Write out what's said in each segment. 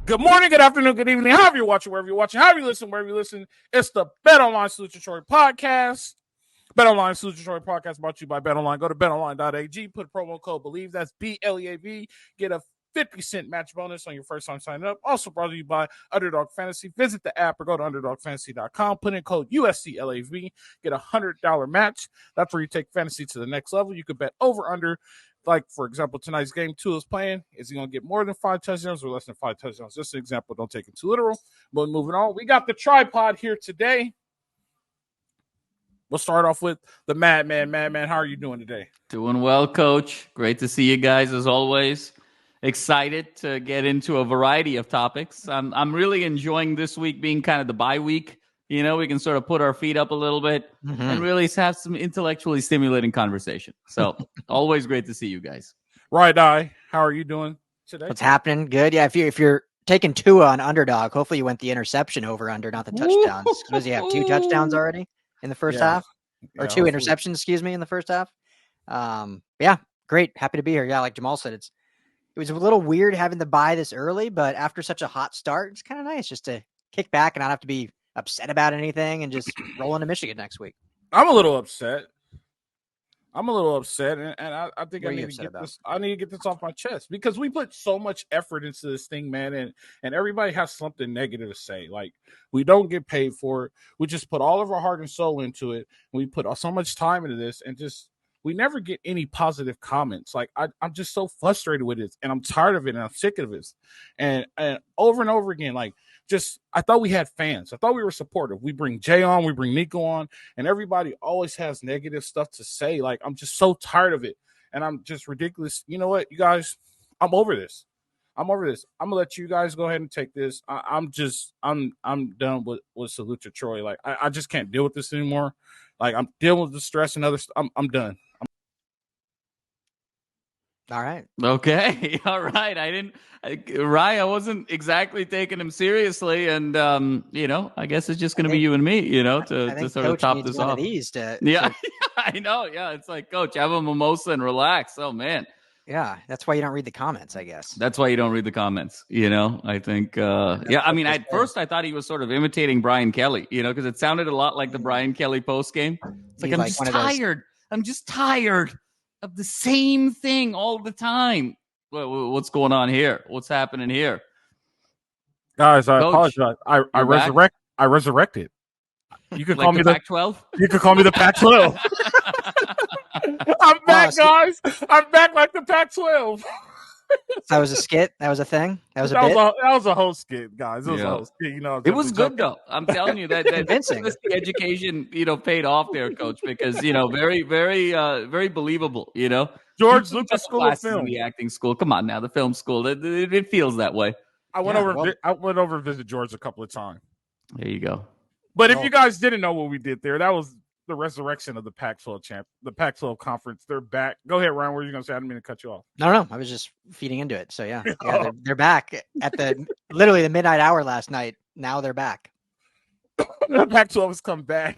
Good morning, good afternoon, good evening, however you're watching, wherever you're watching, however you listen, wherever you listen. It's the Bet Online Salute Detroit podcast. Bet Online Salute Detroit podcast brought to you by Bet Online. Go to betonline.ag, put promo code BELIEVE, that's BLEAV, get a 50-cent match bonus on your first time signing up. Also brought to you by Underdog Fantasy. Visit the app or go to underdogfantasy.com. Put in code USC LAFB, get a $100 match. That's where you take fantasy to the next level. You could bet over under. Like, for example, tonight's game 2 is playing. Is he going to get more than 5 touchdowns or less than 5 touchdowns? Just an example. Don't take it too literal. But moving on, we got the tripod here today. We'll start off with the Madman. Madman, how are you doing today? Doing well, Coach. Great to see you guys as always. Excited to get into a variety of topics. I'm really enjoying this week being kind of the bye week. You know, we can sort of put our feet up a little bit and really have some intellectually stimulating conversation. So always great to see you guys. Right Eye, how are you doing today? What's happening? Good. Yeah, if you're taking Tua on underdog, hopefully you went the interception over under, not the touchdowns. Because you have 2 touchdowns already in the first half, or 2 interceptions, excuse me, in the first half. Yeah, great. Happy to be here. Yeah, like Jamal said, it was a little weird having the bye this early, but after such a hot start, it's kind of nice just to kick back and not have to be upset about anything and just roll into Michigan next week. I'm a little upset. And I think I need to get this off my chest because we put so much effort into this thing, man, and everybody has something negative to say. Like, we don't get paid for it. We just put all of our heart and soul into it. We put so much time into this, and just we never get any positive comments. Like, I'm just so frustrated with it, and I'm tired of it, and I'm sick of it. And over and over again, like, I thought we had fans. I thought we were supportive. We bring Jay on, we bring Nico on, and everybody always has negative stuff to say. Like, I'm just so tired of it, and I'm just ridiculous. You know what, you guys? I'm over this. I'm going to let you guys go ahead and take this. I'm done with Salute to Troy. Like, I just can't deal with this anymore. Like, I'm dealing with the stress and other stuff. I'm done. All right. Okay. All right. I wasn't exactly taking him seriously. And, I guess it's just going to be you and me, to sort of top this off. I know. Yeah. It's like, Coach, have a mimosa and relax. Oh, man. Yeah. That's why you don't read the comments, I guess. That's why you don't read the comments. I think, at first I thought he was sort of imitating Brian Kelly, because it sounded a lot like the Brian Kelly post game. It's like, I'm just tired. I'm just tired of the same thing all the time. What's going on here? What's happening here? Guys, I apologize. I resurrected. You could call me the Pac-12. You could call me the Pac-12. I'm back, guys. I'm back like the Pac-12. That was a skit. That was a thing. That was a whole skit, guys. It was a whole skit. It was good though. I'm telling you that the education, paid off there, Coach, because very, very, very believable. George Lucas School of Film, the acting school. Come on now, the film school. It feels that way. I went over to visit George a couple of times. There you go. But if you guys didn't know what we did there, that was the resurrection of the Pac-12 the Pac-12 conference. They're back. Go ahead, Ryan. What are you going to say? I didn't mean to cut you off. No. I was just feeding into it. So yeah, they're back at literally the midnight hour last night. Now they're back. The Pac-12 has come back.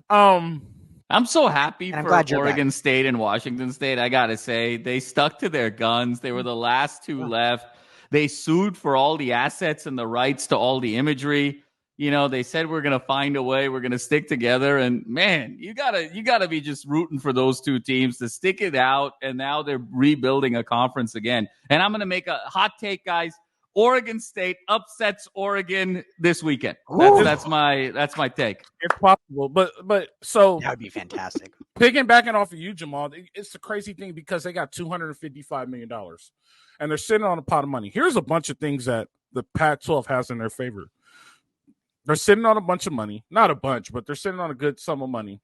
I'm so happy for Oregon State and Washington State. I got to say, they stuck to their guns. They were the last 2 left. They sued for all the assets and the rights to all the imagery. They said we're going to find a way. We're going to stick together. And, man, you gotta be just rooting for those 2 teams to stick it out. And now they're rebuilding a conference again. And I'm going to make a hot take, guys. Oregon State upsets Oregon this weekend. That's my take. It's possible. But so that would be fantastic. Piggybacking off of you, Jamal, it's the crazy thing because they got $255 million. And they're sitting on a pot of money. Here's a bunch of things that the Pac-12 has in their favor. They're sitting on a bunch of money. Not a bunch, but they're sitting on a good sum of money.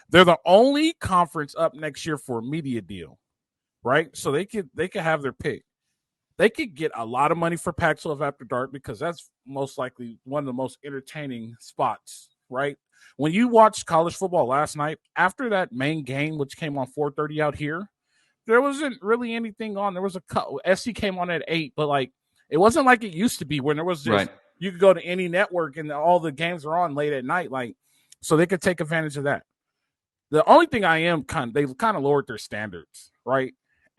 They're the only conference up next year for a media deal, right? So they could have their pick. They could get a lot of money for Pac-12 After Dark because that's most likely one of the most entertaining spots, right? When you watched college football last night, after that main game, which came on 4:30 out here, there wasn't really anything on. There was SC came on at 8, but like it wasn't like it used to be when there was just you could go to any network and all the games are on late at night, like so they could take advantage of that. The only thing they kind of lowered their standards, right?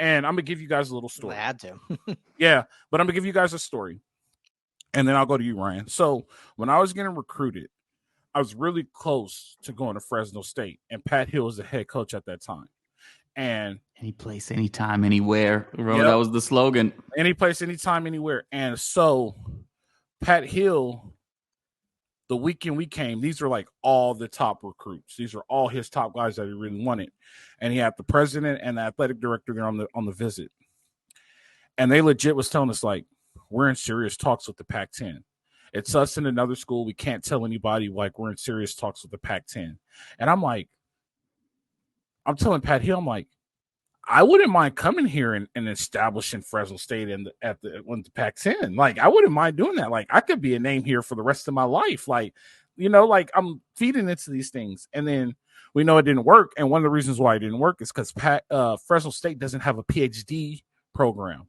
And I'm gonna give you guys a little story. I had to. Yeah, but I'm gonna give you guys a story, and then I'll go to you, Ryan. So when I was getting recruited, I was really close to going to Fresno State, and Pat Hill was the head coach at that time. And any place, anytime, anywhere. Remember, that was the slogan. Any place, anytime, anywhere. And so Pat Hill, the weekend we came, these were like all the top recruits. These are all his top guys that he really wanted. And he had the president and the athletic director there on the visit. And they legit was telling us, like, we're in serious talks with the Pac-10. It's us and another school. We can't tell anybody, like, we're in serious talks with the Pac-10. And I'm like, I'm telling Pat Hill, I'm like, I wouldn't mind coming here and establishing Fresno State at the Pac-10. Like, I wouldn't mind doing that. Like, I could be a name here for the rest of my life. Like, like I'm feeding into these things. And then we know it didn't work. And one of the reasons why it didn't work is because Fresno State doesn't have a PhD program.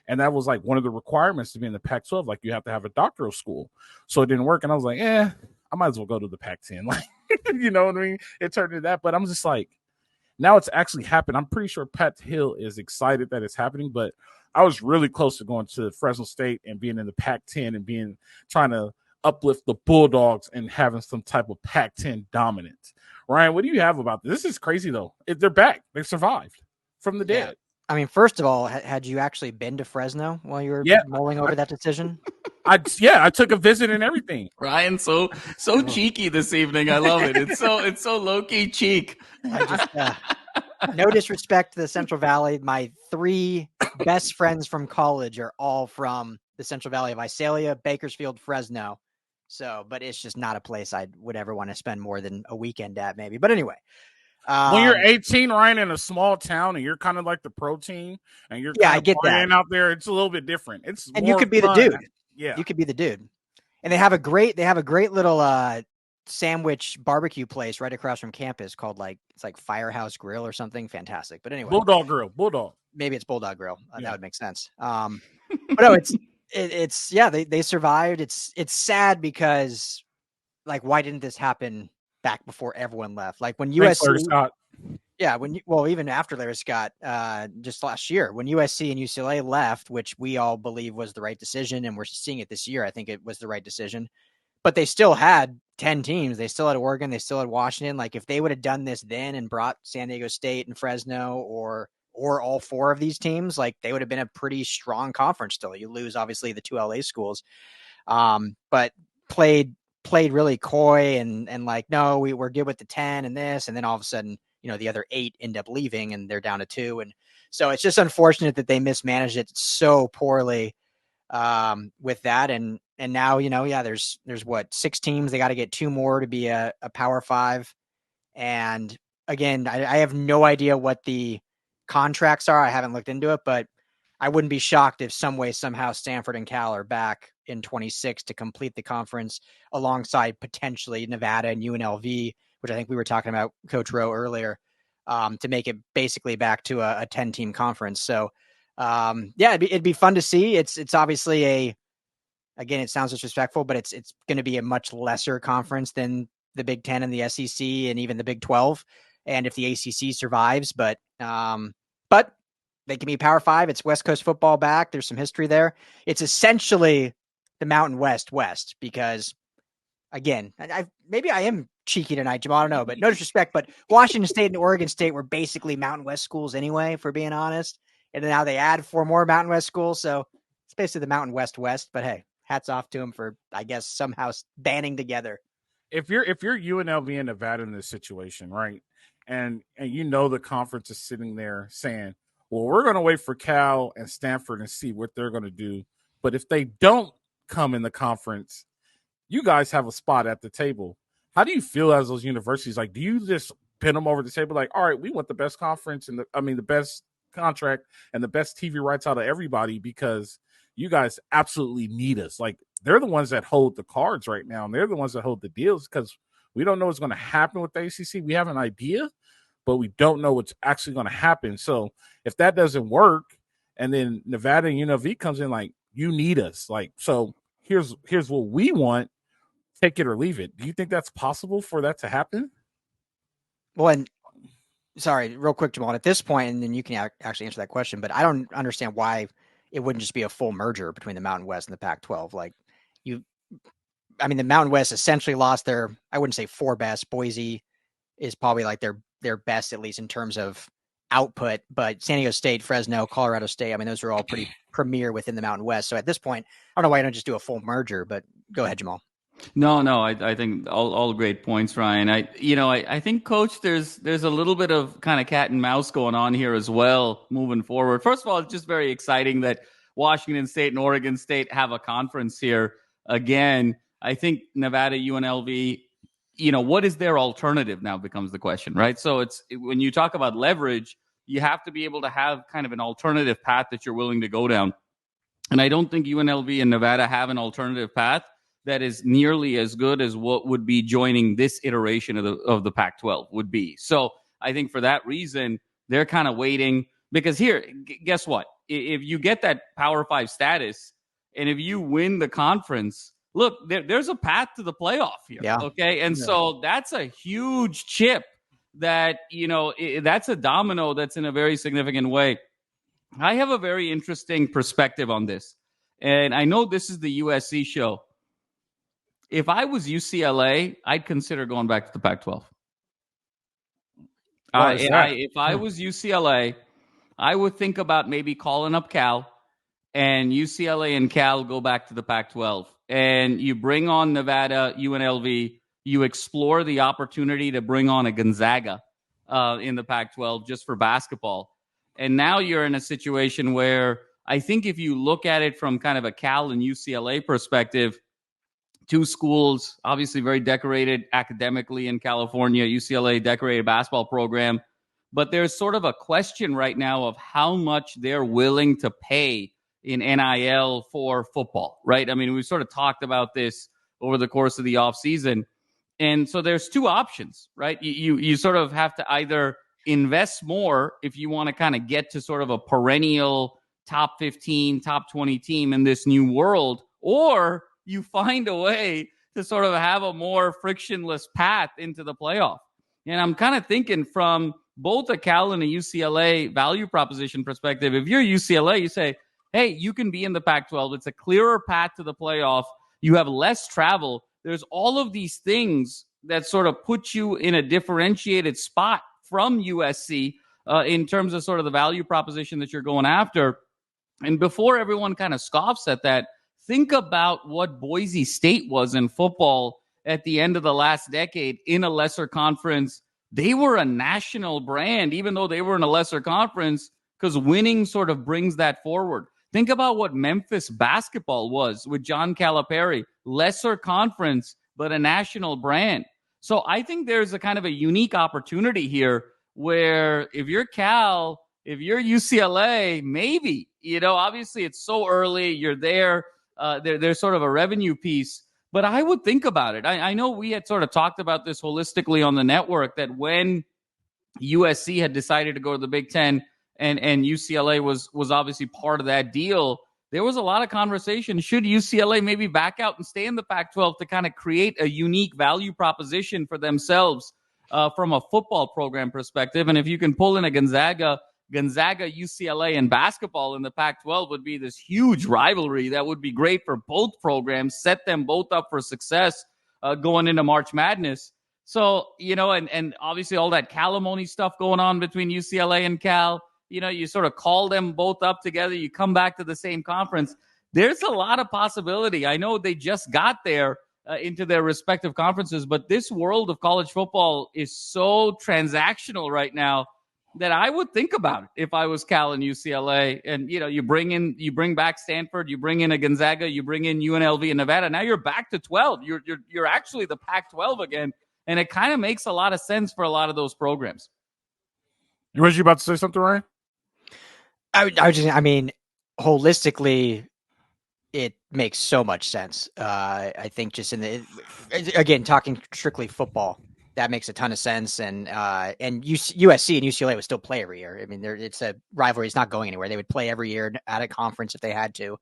And that was like one of the requirements to be in the Pac-12. Like, you have to have a doctoral school. So it didn't work. And I was like, I might as well go to the Pac-10. Like, you know what I mean? It turned into that. But I'm just like, now it's actually happened. I'm pretty sure Pat Hill is excited that it's happening, but I was really close to going to Fresno State and being in the Pac-10 and trying to uplift the Bulldogs and having some type of Pac-10 dominance. Ryan, what do you have about this? This is crazy, though. They're back. They survived from the dead. I mean, first of all, had you actually been to Fresno while you were mulling over that decision? I took a visit and everything. Ryan, so cheeky this evening. I love it. It's so low-key cheek. I just no disrespect to the Central Valley. My 3 best friends from college are all from the Central Valley of Visalia, Bakersfield, Fresno. So, but it's just not a place I would ever want to spend more than a weekend at, maybe. But anyway. When you're 18, Ryan, in a small town, and you're kind of like the pro team, and you're I get that out there, it's a little bit different. And you could be fun. the dude. Yeah, you could be the dude. And they have a great little sandwich barbecue place right across from campus called it's like Firehouse Grill or something. Fantastic. But anyway, Bulldog Grill. Maybe it's Bulldog Grill. That would make sense. But no, they survived. It's sad because, like, why didn't this happen back before everyone left? Like when USC, even after Larry Scott, just last year, when USC and UCLA left, which we all believe was the right decision, and we're seeing it this year, I think it was the right decision. But they still had 10 teams. They still had Oregon. They still had Washington. Like, if they would have done this then and brought SandDiego State and Fresno or all 4 of these teams, like, they would have been a pretty strong conference still. You lose, obviously, the 2 LA schools, but played really coy and like, no, we're good with the 10 and this. And then all of a sudden, the other 8 end up leaving and they're down to 2. And so it's just unfortunate that they mismanaged it so poorly with that. And now, there's what, 6 teams. They got to get 2 more to be a Power 5. And again, I have no idea what the contracts are. I haven't looked into it, but I wouldn't be shocked if some way, somehow Stanford and Cal are back in 26 to complete the conference alongside potentially Nevada and UNLV, which I think we were talking about Coach Rowe earlier, to make it basically back to a 10-team conference. So, it'd be fun to see. It's obviously again, it sounds disrespectful, but it's going to be a much lesser conference than the Big 10 and the SEC and even the Big 12. And if the ACC survives, but they can be Power 5. It's West Coast football back. There's some history there. It's essentially the Mountain West because, again, maybe I am cheeky tonight, Jamal. I don't know, but no disrespect, but Washington State and Oregon State were basically Mountain West schools anyway, if we're being honest. And now they add 4 more Mountain West schools. So it's basically the Mountain West. But hey, hats off to them for, I guess, somehow banding together. If you're UNLV and Nevada in this situation, right? And the conference is sitting there saying, well, we're going to wait for Cal and Stanford and see what they're going to do. But if they don't come in the conference, you guys have a spot at the table. How do you feel as those universities? Like, do you just pin them over the table? Like, all right, we want the best conference and the best contract and the best TV rights out of everybody because you guys absolutely need us. Like, they're the ones that hold the cards right now. And they're the ones that hold the deals because we don't know what's going to happen with the ACC. We have an idea, but we don't know what's actually going to happen. So if that doesn't work, and then Nevada and UNLV comes in, like, you need us. Like, so here's what we want. Take it or leave it. Do you think that's possible for that to happen? Well, and sorry, real quick, Jamal. At this point, and then you can actually answer that question, but I don't understand why it wouldn't just be a full merger between the Mountain West and the Pac-12. Like the Mountain West essentially lost their, I wouldn't say 4 best. Boise is probably like their best, at least in terms of output, but SandDiego State, Fresno, Colorado State, those are all pretty premier within the Mountain West. So at this point, I don't know why you don't just do a full merger, but go ahead, Jamal. No, I think all great points, Ryan. I think, Coach, there's a little bit of kind of cat and mouse going on here as well moving forward. First of all, it's just very exciting that Washington State and Oregon State have a conference here again. I think Nevada, UNLV, what is their alternative now becomes the question, right? So when you talk about leverage, you have to be able to have kind of an alternative path that you're willing to go down. And I don't think UNLV and Nevada have an alternative path that is nearly as good as what would be joining this iteration of the Pac-12 would be. So I think for that reason, they're kind of waiting, because here, guess what? If you get that Power 5 status and if you win the conference, look, there's a path to the playoff here. Yeah. Okay. And so that's a huge chip that, that's a domino that's in a very significant way. I have a very interesting perspective on this. And I know this is the USC show. If I was UCLA, I'd consider going back to the Pac-12. If I was UCLA, I would think about maybe calling up Cal, and UCLA and Cal go back to the Pac-12. And you bring on Nevada, UNLV, you explore the opportunity to bring on a Gonzaga in the Pac-12 just for basketball. And now you're in a situation where I think if you look at it from kind of a Cal and UCLA perspective, 2 schools, obviously very decorated academically in California, UCLA decorated basketball program. But there's sort of a question right now of how much they're willing to pay in NIL for football, right? We've sort of talked about this over the course of the offseason. And so there's 2 options, right? You sort of have to either invest more if you want to kind of get to sort of a perennial top 15, top 20 team in this new world, or you find a way to sort of have a more frictionless path into the playoff. And I'm kind of thinking from both a Cal and a UCLA value proposition perspective. If you're UCLA, you say, hey, you can be in the Pac-12. It's a clearer path to the playoff. You have less travel. There's all of these things that sort of put you in a differentiated spot from USC in terms of sort of the value proposition that you're going after. And before everyone kind of scoffs at that, think about what Boise State was in football at the end of the last decade in a lesser conference. They were a national brand, even though they were in a lesser conference, because winning sort of brings that forward. Think about what Memphis basketball was with John Calipari, lesser conference, but a national brand. So I think there's a kind of a unique opportunity here where if you're Cal, if you're UCLA, maybe, obviously it's so early, you're there. There's sort of a revenue piece, but I would think about it. I know we had sort of talked about this holistically on the network, that when USC had decided to go to the Big Ten and UCLA was obviously part of that deal, there was a lot of conversation. Should UCLA maybe back out and stay in the Pac-12 to kind of create a unique value proposition for themselves from a football program perspective? And if you can pull in a Gonzaga, UCLA, and basketball in the Pac-12 would be this huge rivalry that would be great for both programs, set them both up for success going into March Madness. So, and obviously all that Calimony stuff going on between UCLA and Cal, you sort of call them both up together, you come back to the same conference. There's a lot of possibility. I know they just got there into their respective conferences, but this world of college football is so transactional right now that I would think about it if I was Cal and UCLA. And, you bring back Stanford, you bring in a Gonzaga, you bring in UNLV and Nevada. Now you're back to 12. You're actually the Pac-12 again. And it kind of makes a lot of sense for a lot of those programs. Was you about to say something, Ryan? Holistically, it makes so much sense. I think just again, talking strictly football, that makes a ton of sense. And USC and UCLA would still play every year. It's a rivalry. It's not going anywhere. They would play every year at a conference if they had to.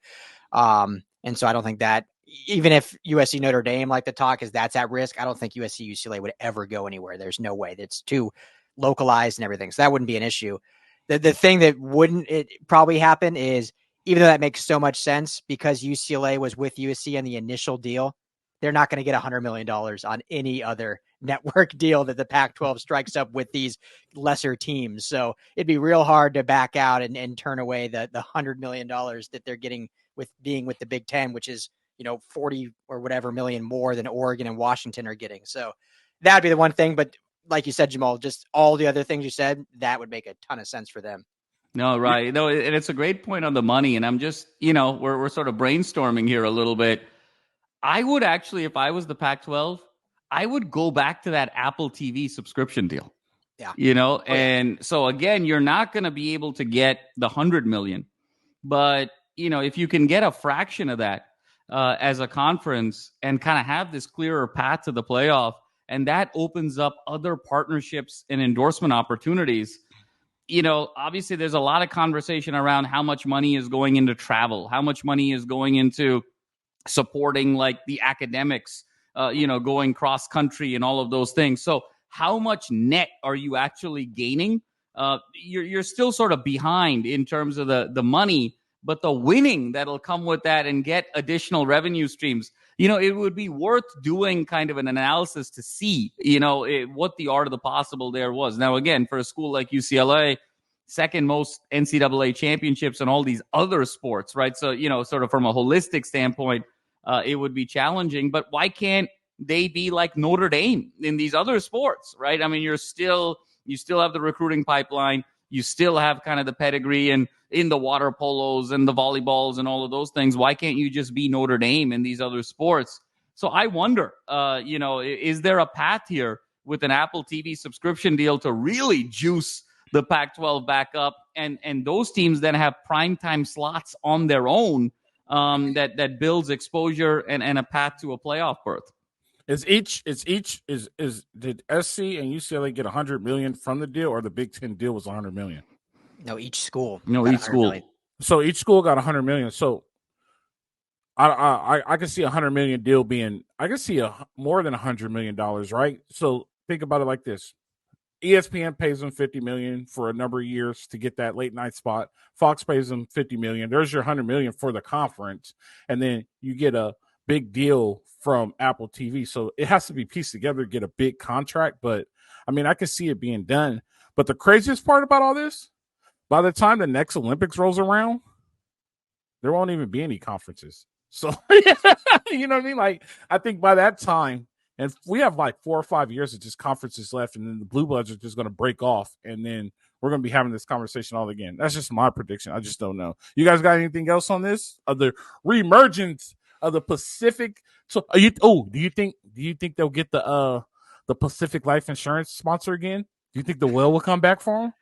And so I don't think that, even if USC Notre Dame, like the talk is that's at risk, I don't think USC UCLA would ever go anywhere. There's no way. It's too localized and everything. So that wouldn't be an issue. The thing that wouldn't probably happen is, even though that makes so much sense because UCLA was with USC on the initial deal, they're not going to get $100 million on any other network deal that the Pac-12 strikes up with these lesser teams. So it'd be real hard to back out and turn away the $100 million that they're getting with being with the Big Ten, which is, 40 or whatever million more than Oregon and Washington are getting. So that'd be the one thing. But like you said, Jamal, just all the other things you said, that would make a ton of sense for them. No, right. No, and it's a great point on the money. And I'm just, we're sort of brainstorming here a little bit. I would actually, if I was the Pac-12, I would go back to that Apple TV subscription deal. Yeah. And so again, you're not going to be able to get the 100 million, but if you can get a fraction of that as a conference and kind of have this clearer path to the playoff, and that opens up other partnerships and endorsement opportunities. Obviously there's a lot of conversation around how much money is going into travel, how much money is going into supporting like the academics, going cross country and all of those things. So how much net are you actually gaining? You're still sort of behind in terms of the money, but the winning that'll come with that and get additional revenue streams, it would be worth doing kind of an analysis to see, what the art of the possible there was. Now, again, for a school like UCLA, second most NCAA championships and all these other sports, right? So, sort of from a holistic standpoint, it would be challenging, but why can't they be like Notre Dame in these other sports, right? I mean, you still have the recruiting pipeline. You still have kind of the pedigree and in the water polos and the volleyballs and all of those things. Why can't you just be Notre Dame in these other sports? So I wonder, is there a path here with an Apple TV subscription deal to really juice the Pac-12 back up, and those teams then have primetime slots on their own that builds exposure and a path to a playoff berth? Did SC and UCLA get $100 million from the deal, or the Big Ten deal was $100 million? No, each school. So each school got $100 million. So I can see $100 million deal being. I can see more than $100 million, right? So think about it like this: ESPN pays them $50 million for a number of years to get that late night spot. Fox pays them $50 million. There's your $100 million for the conference, and then you get a big deal from Apple TV. So it has to be pieced together to get a big contract. But I mean, I can see it being done. But the craziest part about all this, by the time the next Olympics rolls around, there won't even be any conferences. So, you know what I mean? Like, I think by that time, and we have like 4 or 5 years of just conferences left, and then the Blue Bloods are just going to break off, and then we're going to be having this conversation all again. That's just my prediction. I just don't know. You guys got anything else on this? Of the reemergence of the Pacific? So, do you think they'll get the Pacific Life Insurance sponsor again? Do you think the whale will come back for them?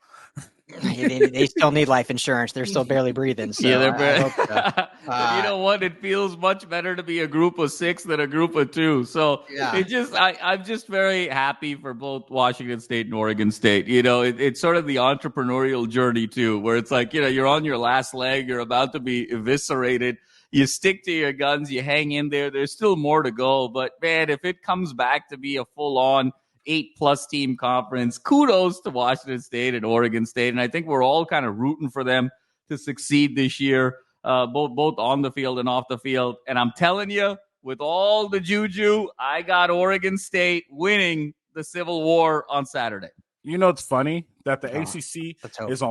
They still need life insurance. They're still barely breathing. So yeah, they're you know what? It feels much better to be a group of 6 than a group of 2. So I'm just very happy for both Washington State and Oregon State. It's sort of the entrepreneurial journey too, where it's like, you're on your last leg, you're about to be eviscerated. You stick to your guns, you hang in there. There's still more to go. But man, if it comes back to be a full-on 8+ team conference, kudos to Washington State and Oregon State. And I think we're all kind of rooting for them to succeed this year, both on the field and off the field. And I'm telling you, with all the juju, I got Oregon State winning the Civil War on Saturday. It's funny that the ACC is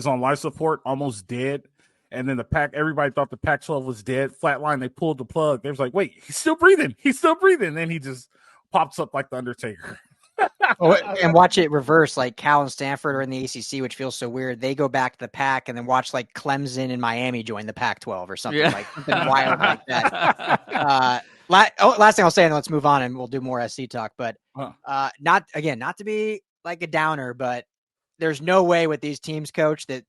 on life support, almost dead. And then the Pac, everybody thought the Pac-12 was dead. Flatline, they pulled the plug. They was like, wait, he's still breathing. And then he just pops up like the Undertaker. And watch it reverse. Like Cal and Stanford are in the ACC, which feels so weird. They go back to the Pac, and then watch like Clemson and Miami join the Pac-12 or something like something wild like that. Last thing I'll say, and let's move on, and we'll do more SC talk. But not to be like a downer, but there's no way with these teams, coach, that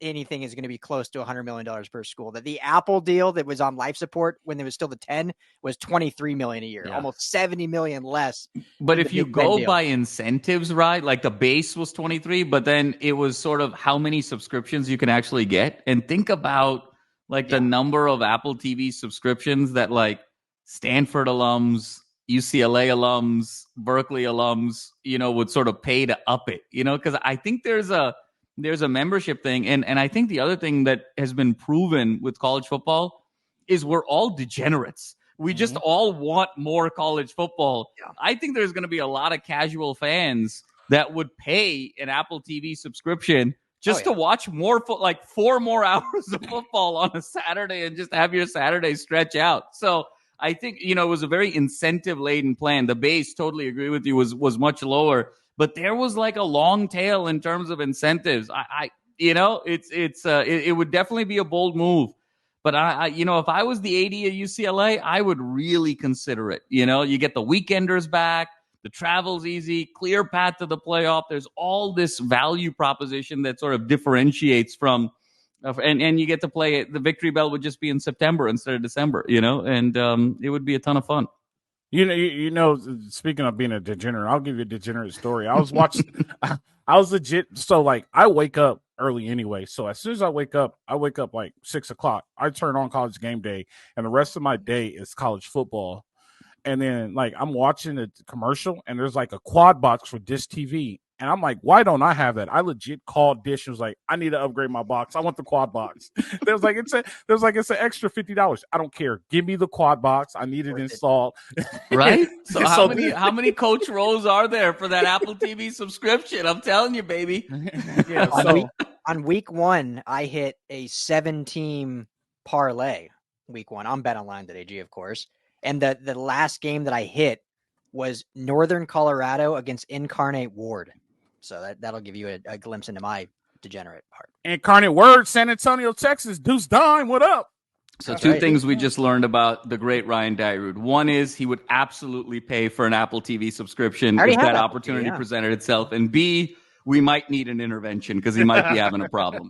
anything is going to be close to $100 million per school. That the Apple deal that was on life support when there was still the 10 was $23 million a year, almost $70 million less. But if you go by incentives, right? Like the base was 23, but then it was sort of how many subscriptions you can actually get. And think about like the number of Apple TV subscriptions that like Stanford alums, UCLA alums, Berkeley alums, would sort of pay to up it, because I think there's a membership thing. And I think the other thing that has been proven with college football is we're all degenerates. We just all want more college football. Yeah. I think there's going to be a lot of casual fans that would pay an Apple TV subscription just to watch more, like 4 more hours of football on a Saturday and just have your Saturday stretch out. So I think, it was a very incentive-laden plan. The base, totally agree with you, was much lower, but there was like a long tail in terms of incentives. It would definitely be a bold move. But if I was the AD at UCLA, I would really consider it. You get the weekenders back, the travel's easy, clear path to the playoff. There's all this value proposition that sort of differentiates from, and you get to play it. The Victory Bell would just be in September instead of December. And it would be a ton of fun. Speaking of being a degenerate, I'll give you a degenerate story. I was watching, I was legit. So like I wake up early anyway. So as soon as I wake up like 6 o'clock. I turn on College Game Day, and the rest of my day is college football. And then like I'm watching a commercial, and there's like a quad box for Dish TV. And I'm like, why don't I have that? I legit called Dish and was like, I need to upgrade my box. I want the quad box. It's an extra $50. I don't care. Give me the quad box. I need it installed. Right? So how many coach rows are there for that Apple TV subscription? I'm telling you, baby. Yeah, on week 1, I hit a 7-team parlay week 1 on BetOnline.ag, of course. And the last game that I hit was Northern Colorado against Incarnate Ward. So that'll give you a glimpse into my degenerate part. Incarnate Word, San Antonio, Texas. Deuce Dime, what up? So that's 2 things we just learned about the great Ryan Dyrud. One is he would absolutely pay for an Apple TV subscription if that opportunity presented itself. And B, we might need an intervention because he might be having a problem.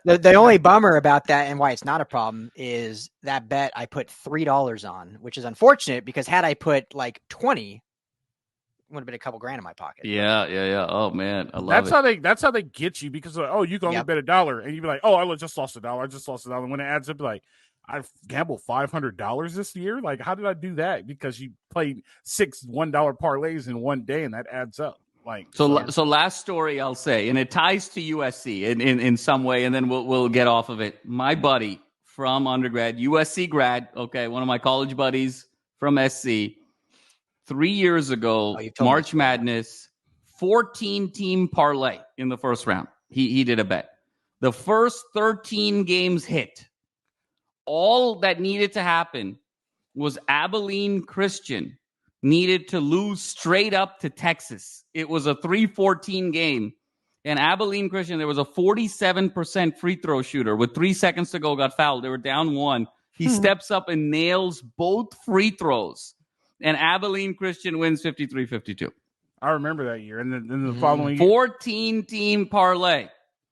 The only bummer about that and why it's not a problem is that bet I put $3 on, which is unfortunate because had I put like 20, it would have been a couple grand in my pocket. Yeah. Oh man, I love it. That's how they get you because you can only bet $1, and you'd be like, I just lost $1. And when it adds up, like I've gambled $500 this year. Like, how did I do that? Because you played 6 $1 parlays in one day, and that adds up. So last story I'll say, and it ties to USC in some way, and then we'll get off of it. My buddy from undergrad, USC grad, okay, one of my college buddies from SC, 3 years ago, March Madness, 14-team parlay in the first round. He did a bet. The first 13 games hit. All that needed to happen was Abilene Christian needed to lose straight up to Texas. It was a 3-14 game. And Abilene Christian, there was a 47% free throw shooter with 3 seconds to go, got fouled. They were down 1. He steps up and nails both free throws. And Abilene Christian wins 53-52. I remember that year. And then the following year. 14-team parlay,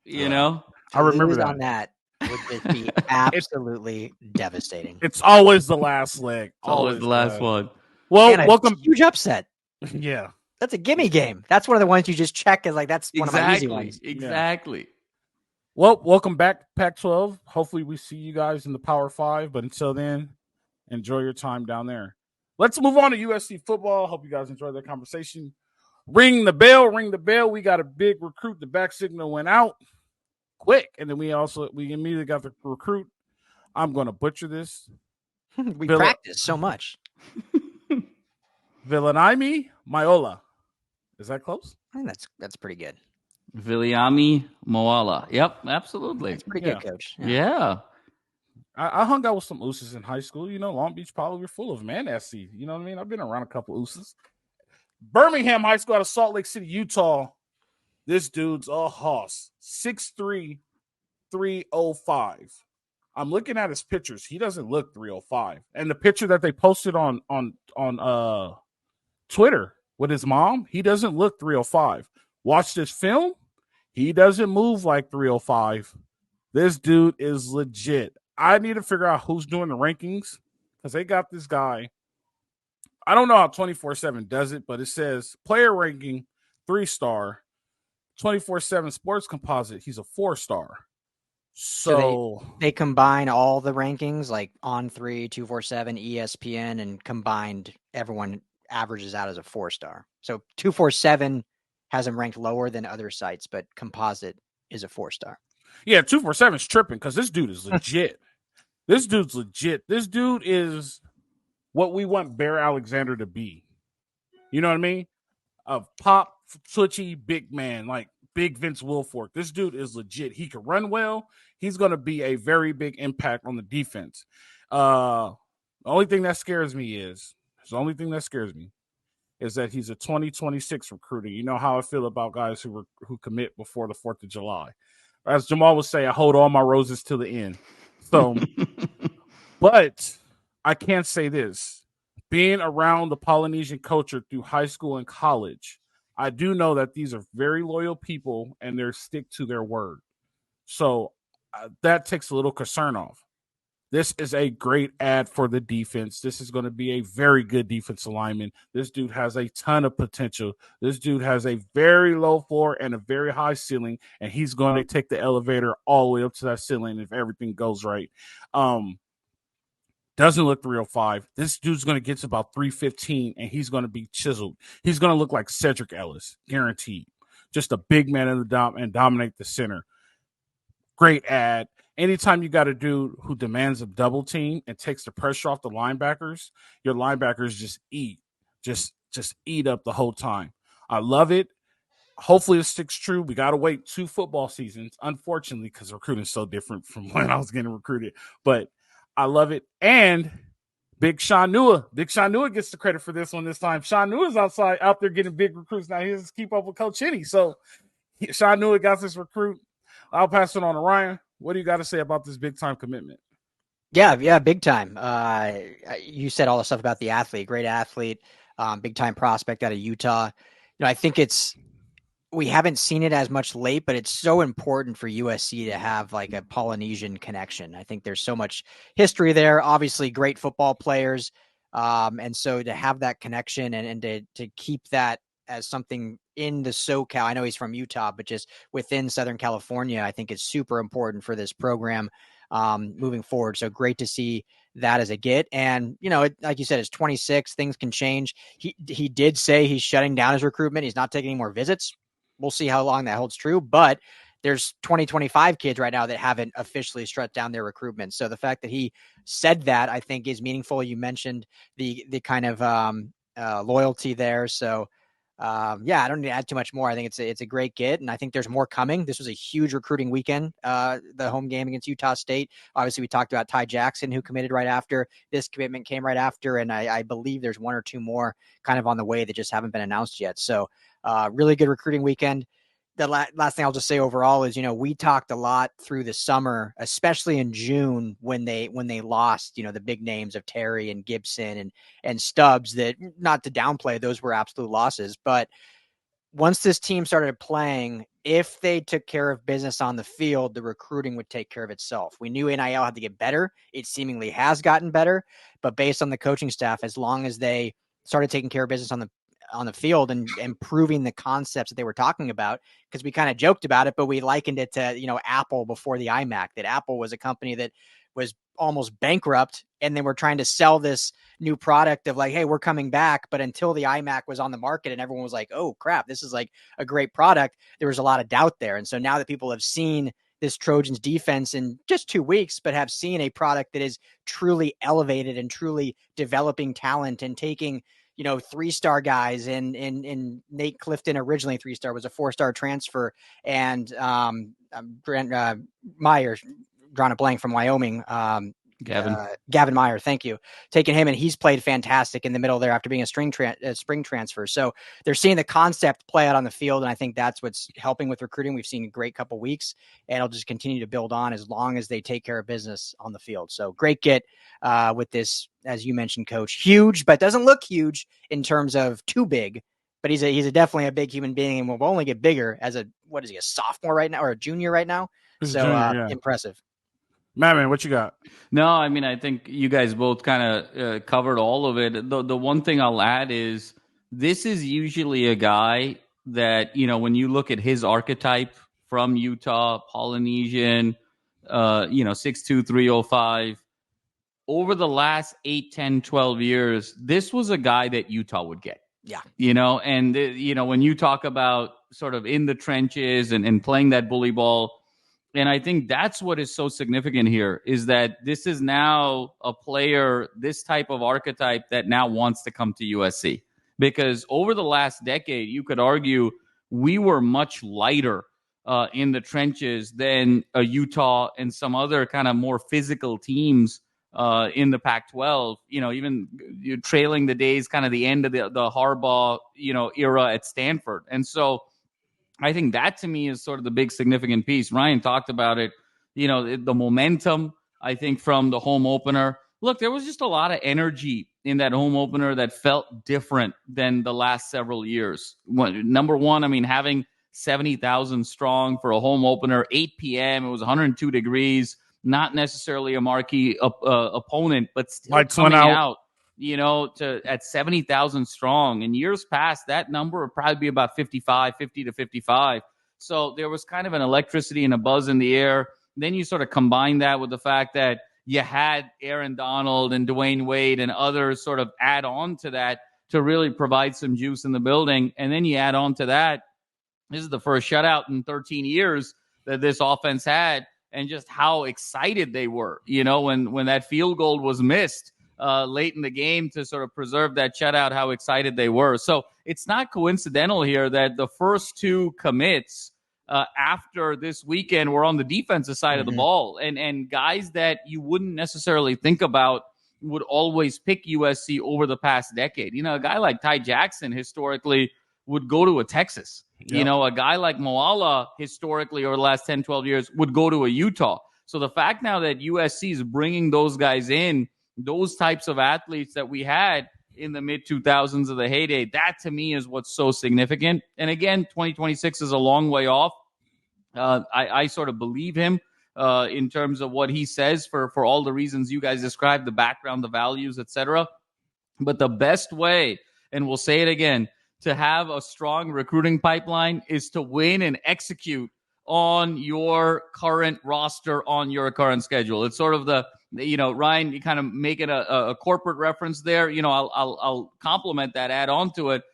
I remember that. On that would just be absolutely devastating. It's always the last leg. Always the last one. Well, welcome. Huge upset. Yeah. That's a gimme game. That's one of the ones you just check as like, that's one of my easy ones. Exactly. Well, welcome back, Pac-12. Hopefully we see you guys in the Power 5. But until then, enjoy your time down there. Let's move on to USC football. Hope you guys enjoyed that conversation. Ring the bell. We got a big recruit. The back signal went out quick. And then we immediately got the recruit. I'm going to butcher this. We practice so much. Viliami Maiola. Is that close? I think that's pretty good. Viliami Moala. Yep, absolutely. That's pretty good, Coach. Yeah. I hung out with some Ooses in high school. Long Beach probably were full of them, and SC. You know what I mean? I've been around a couple Ooses. Birmingham High School out of Salt Lake City, Utah. This dude's a hoss. 6'3", 305. I'm looking at his pictures. He doesn't look 305. And the picture that they posted on Twitter with his mom, he doesn't look 305. Watch this film. He doesn't move like 305. This dude is legit. I need to figure out who's doing the rankings because they got this guy. I don't know how 24/7 does it, but it says player ranking 3-star, 24/7 sports composite. He's a 4-star. So they combine all the rankings like On3, 247, ESPN, and combined everyone averages out as a 4-star. So 247 has him ranked lower than other sites, but composite is a 4-star. Yeah, 247 is tripping because this dude is legit. This dude's legit. This dude is what we want Bear Alexander to be. You know what I mean? A pop, twitchy, big man, like big Vince Wilfork. This dude is legit. He can run well. He's going to be a very big impact on the defense. The only thing that scares me is that he's a 2026 recruiter. You know how I feel about guys who commit before the 4th of July. As Jamal would say, I hold all my roses till the end. So, but I can't say this. Being around the Polynesian culture through high school and college, I do know that these are very loyal people and they stick to their word. So that takes a little concern off. This is a great ad for the defense. This is going to be a very good defensive lineman. This dude has a ton of potential. This dude has a very low floor and a very high ceiling, and he's going to take the elevator all the way up to that ceiling if everything goes right. Doesn't look 305. This dude's going to get to about 315, and he's going to be chiseled. He's going to look like Cedric Ellis, guaranteed. Just a big man in the and dominate the center. Great ad. Anytime you got a dude who demands a double team and takes the pressure off the linebackers, your linebackers just eat up the whole time. I love it. Hopefully it sticks true. We got to wait 2 football seasons, unfortunately, because recruiting is so different from when I was getting recruited. But I love it. And Big Sean Nua gets the credit for this one this time. Sean Nua's out there getting big recruits now. He has to keep up with Coach Hinney. So Sean Nua got this recruit. I'll pass it on to Ryan. What do you got to say about this big-time commitment? Yeah, big time. You said all the stuff about the athlete. Great athlete, big-time prospect out of Utah. I think we haven't seen it as much late, but it's so important for USC to have like a Polynesian connection. I think there's so much history there. Obviously, great football players, and so to have that connection and to keep that as something in the SoCal. I know he's from Utah, but just within Southern California, I think it's super important for this program moving forward. So great to see that as a get. And, like you said, it's 26, things can change. He did say he's shutting down his recruitment. He's not taking any more visits. We'll see how long that holds true, but there's 2025 kids right now that haven't officially shut down their recruitment. So the fact that he said that, I think, is meaningful. You mentioned the kind of loyalty there. So I don't need to add too much more. I think it's a great get, and I think there's more coming. This was a huge recruiting weekend, the home game against Utah State. Obviously, we talked about Ty Jackson, who committed right after. This commitment came right after, and I believe there's 1 or 2 more kind of on the way that just haven't been announced yet. So really good recruiting weekend. The last thing I'll just say overall is, we talked a lot through the summer, especially in June when they lost, the big names of Terry and Gibson and Stubbs, that, not to downplay, those were absolute losses. But once this team started playing, if they took care of business on the field, the recruiting would take care of itself. We knew NIL had to get better. It seemingly has gotten better, but based on the coaching staff, as long as they started taking care of business on the field and improving the concepts that they were talking about, because we kind of joked about it, but we likened it to, Apple before the iMac, that Apple was a company that was almost bankrupt. And then we're trying to sell this new product of like, hey, we're coming back. But until the iMac was on the market and everyone was like, oh crap, this is like a great product, there was a lot of doubt there. And so now that people have seen this Trojans defense in just 2 weeks, but have seen a product that is truly elevated and truly developing talent and taking 3-star guys and Nate Clifton, originally 3-star, was a 4-star transfer, and Meyer, drawing a blank, from Wyoming, Gavin Meyer, thank you, taking him, and he's played fantastic in the middle there after being a spring transfer. So they're seeing the concept play out on the field, and I think that's what's helping with recruiting. We've seen a great couple weeks, and it'll just continue to build on as long as they take care of business on the field. So great get with this, as you mentioned, Coach. Huge, but doesn't look huge in terms of too big. But he's definitely a big human being, and will only get bigger as a sophomore right now, or a junior right now? So junior, impressive. Man, what you got? No, I mean, I think you guys both kind of covered all of it. The one thing I'll add is this is usually a guy that, when you look at his archetype from Utah, Polynesian, 6'2", 305, over the last 8, 10, 12 years, this was a guy that Utah would get. Yeah. And, when you talk about sort of in the trenches and playing that bully ball, and I think that's what is so significant here is that this is now a player, this type of archetype that now wants to come to USC. Because over the last decade, you could argue we were much lighter in the trenches than a Utah and some other kind of more physical teams in the Pac-12, even trailing the days, kind of the end of the Harbaugh, era at Stanford. And so I think that to me is sort of the big significant piece. Ryan talked about it, the momentum, I think, from the home opener. Look, there was just a lot of energy in that home opener that felt different than the last several years. Number one, I mean, having 70,000 strong for a home opener, 8 p.m., it was 102 degrees, not necessarily a marquee opponent, but still lights coming went out. At 70,000 strong. In years past, that number would probably be about 50 to 55. So there was kind of an electricity and a buzz in the air. Then you sort of combine that with the fact that you had Aaron Donald and Dwayne Wade and others sort of add on to that to really provide some juice in the building. And then you add on to that, this is the first shutout in 13 years that this offense had, and just how excited they were, when that field goal was missed late in the game to sort of preserve that shutout, how excited they were. So it's not coincidental here that the first two commits after this weekend were on the defensive side of the ball, and guys that you wouldn't necessarily think about would always pick USC over the past decade. A guy like Ty Jackson historically would go to a Texas. Yep. A guy like Moala historically over the last 10, 12 years would go to a Utah. So the fact now that USC is bringing those guys in, those types of athletes that we had in the mid-2000s of the heyday, that to me is what's so significant. And again, 2026 is a long way off. I sort of believe him in terms of what he says for all the reasons you guys described, the background, the values, etc. But the best way, and we'll say it again, to have a strong recruiting pipeline is to win and execute on your current roster, on your current schedule. It's sort of the, Ryan, you kind of make it a corporate reference there. I'll compliment that, add on to it.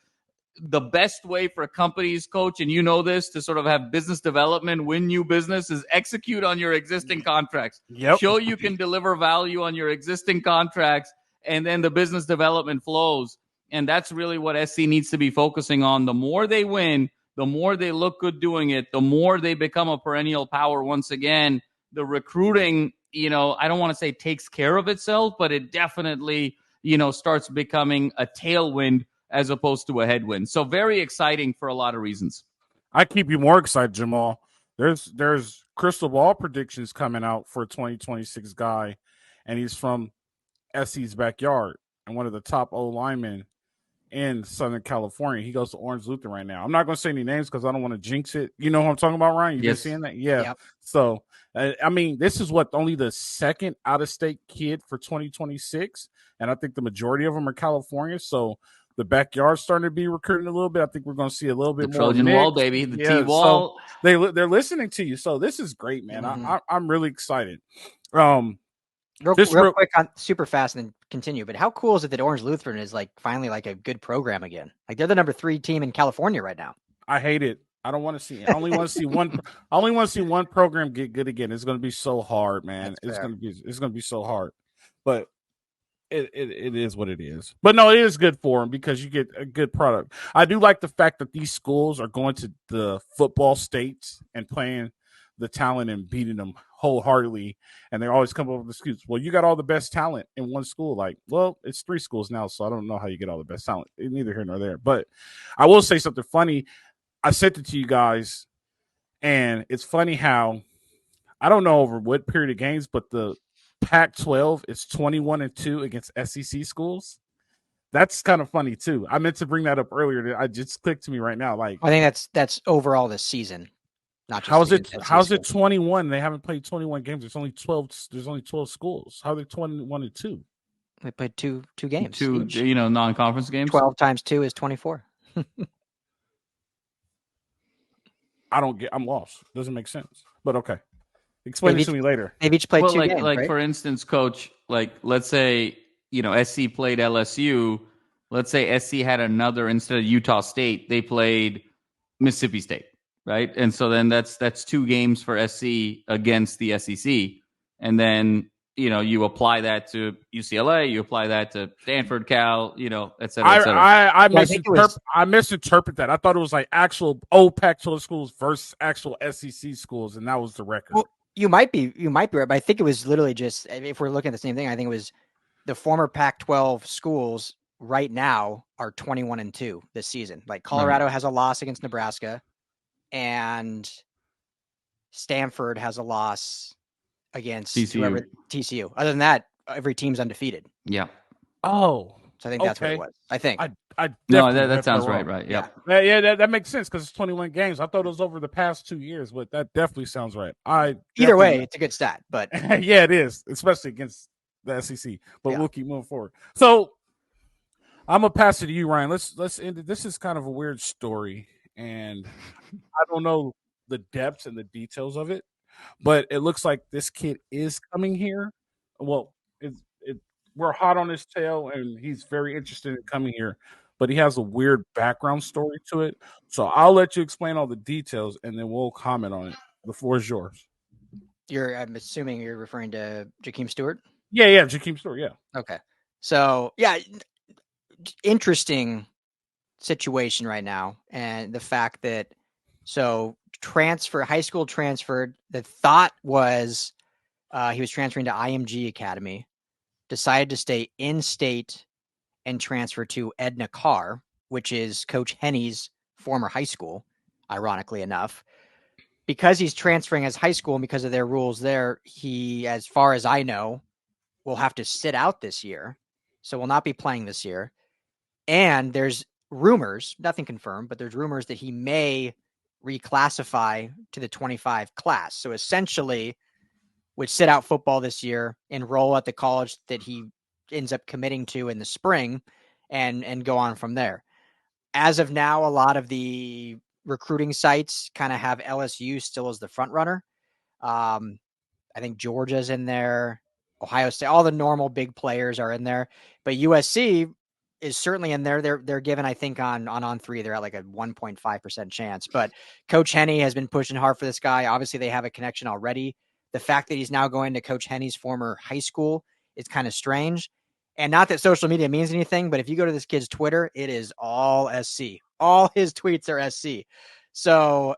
The best way for companies, coach, and this, to sort of have business development, win new business, is execute on your existing contracts. Yep. Show you can deliver value on your existing contracts, and then the business development flows. And that's really what SC needs to be focusing on. The more they win, the more they look good doing it, the more they become a perennial power once again. The recruiting, I don't want to say takes care of itself, but it definitely, starts becoming a tailwind as opposed to a headwind. So very exciting for a lot of reasons. I keep you more excited, Jamal. There's crystal ball predictions coming out for a 2026 guy, and he's from SC's backyard and one of the top O linemen in Southern California. He goes to Orange Lutheran right now. I'm not going to say any names because I don't want to jinx it. You know what I'm talking about, Ryan? You've been seeing that? Yeah. Yep. So, this is only the second out-of-state kid for 2026, and I think the majority of them are California. So the backyard's starting to be recruiting a little bit. I think we're going to see a little bit more. Trojan wall, baby. The T-wall. So they're listening to you. So this is great, man. I'm really excited. Real quick, on super fast and then continue. But how cool is it that Orange Lutheran is finally a good program again? They're the number 3 team in California right now. I hate it. I don't want to see it. I only want to see one. I only want to see one program get good again. It's going to be so hard, man. It's going to be so hard. But it is what it is. But no, it is good for them because you get a good product. I do like the fact that these schools are going to the football states and playing the talent and beating them wholeheartedly, and they always come up with excuses. Well, you got all the best talent in one school. It's 3 schools now, so I don't know how you get all the best talent. Neither here nor there. But I will say something funny. I sent it to you guys, and it's funny how I don't know over what period of games, but the Pac-12 is 21-2 against SEC schools. That's kind of funny too. I meant to bring that up earlier. I just clicked to me right now. I think that's overall this season. Not just how's it 21? They haven't played 21 games. There's only 12 schools. How are they 21-2? They played two games. Two non-conference games. 12 times 2 is 24. I'm lost. Doesn't make sense. But okay. Explain it to me later. They've each played 2 games, games, right? For instance, Coach, let's say, SC played LSU. Let's say SC had another, instead of Utah State, they played Mississippi State, right? And so then that's 2 games for SC against the SEC. And then, you apply that to UCLA, you apply that to Stanford, Cal, et cetera, et cetera. I misinterpret that. I thought it was like actual old Pac-12 schools versus actual SEC schools, and that was the record. Well, you might be right, but I think it was literally just, if we're looking at the same thing, I think it was the former Pac-12 schools right now are 21-2 this season. Like Colorado has a loss against Nebraska, and Stanford has a loss against TCU. Other than that, every team's undefeated. Yeah. Oh, so I think that's what it was. I think. That sounds right. Right. Yeah. That makes sense because it's 21 games. I thought it was over the past 2 years, but that definitely sounds right. Either way, it's a good stat. But yeah, it is, especially against the SEC. But we'll keep moving forward. So I'm gonna pass it to you, Ryan. Let's end it. This is kind of a weird story, and I don't know the depths and the details of it, but it looks like this kid is coming here. Well, we're hot on his tail, and he's very interested in coming here, but he has a weird background story to it. So I'll let you explain all the details, and then we'll comment on it. The floor is yours. I'm assuming you're referring to Jahkeem Stewart? Yeah, Jahkeem Stewart, yeah. Okay. So, interesting situation right now, and the fact that high school transferred, the thought was he was transferring to IMG Academy, decided to stay in state and transfer to Edna Carr, which is Coach Henny's former high school, ironically enough. Because he's transferring as high school and because of their rules there, he, as far as I know, will have to sit out this year. So will not be playing this year. And there's rumors, nothing confirmed, but there's rumors that he may reclassify to the 25 class. So essentially would sit out football this year, enroll at the college that he ends up committing to in the spring, and go on from there. As of now, a lot of the recruiting sites kind of have LSU still as the front runner. I think Georgia's in there, Ohio State, all the normal big players are in there, but USC is certainly in there. They're given, I think, on On3, they're at like a 1.5% chance. But Coach Henny has been pushing hard for this guy. Obviously, they have a connection already. The fact that he's now going to Coach Henny's former high school is kind of strange. And not that social media means anything, but if you go to this kid's Twitter, it is all SC. All his tweets are SC. So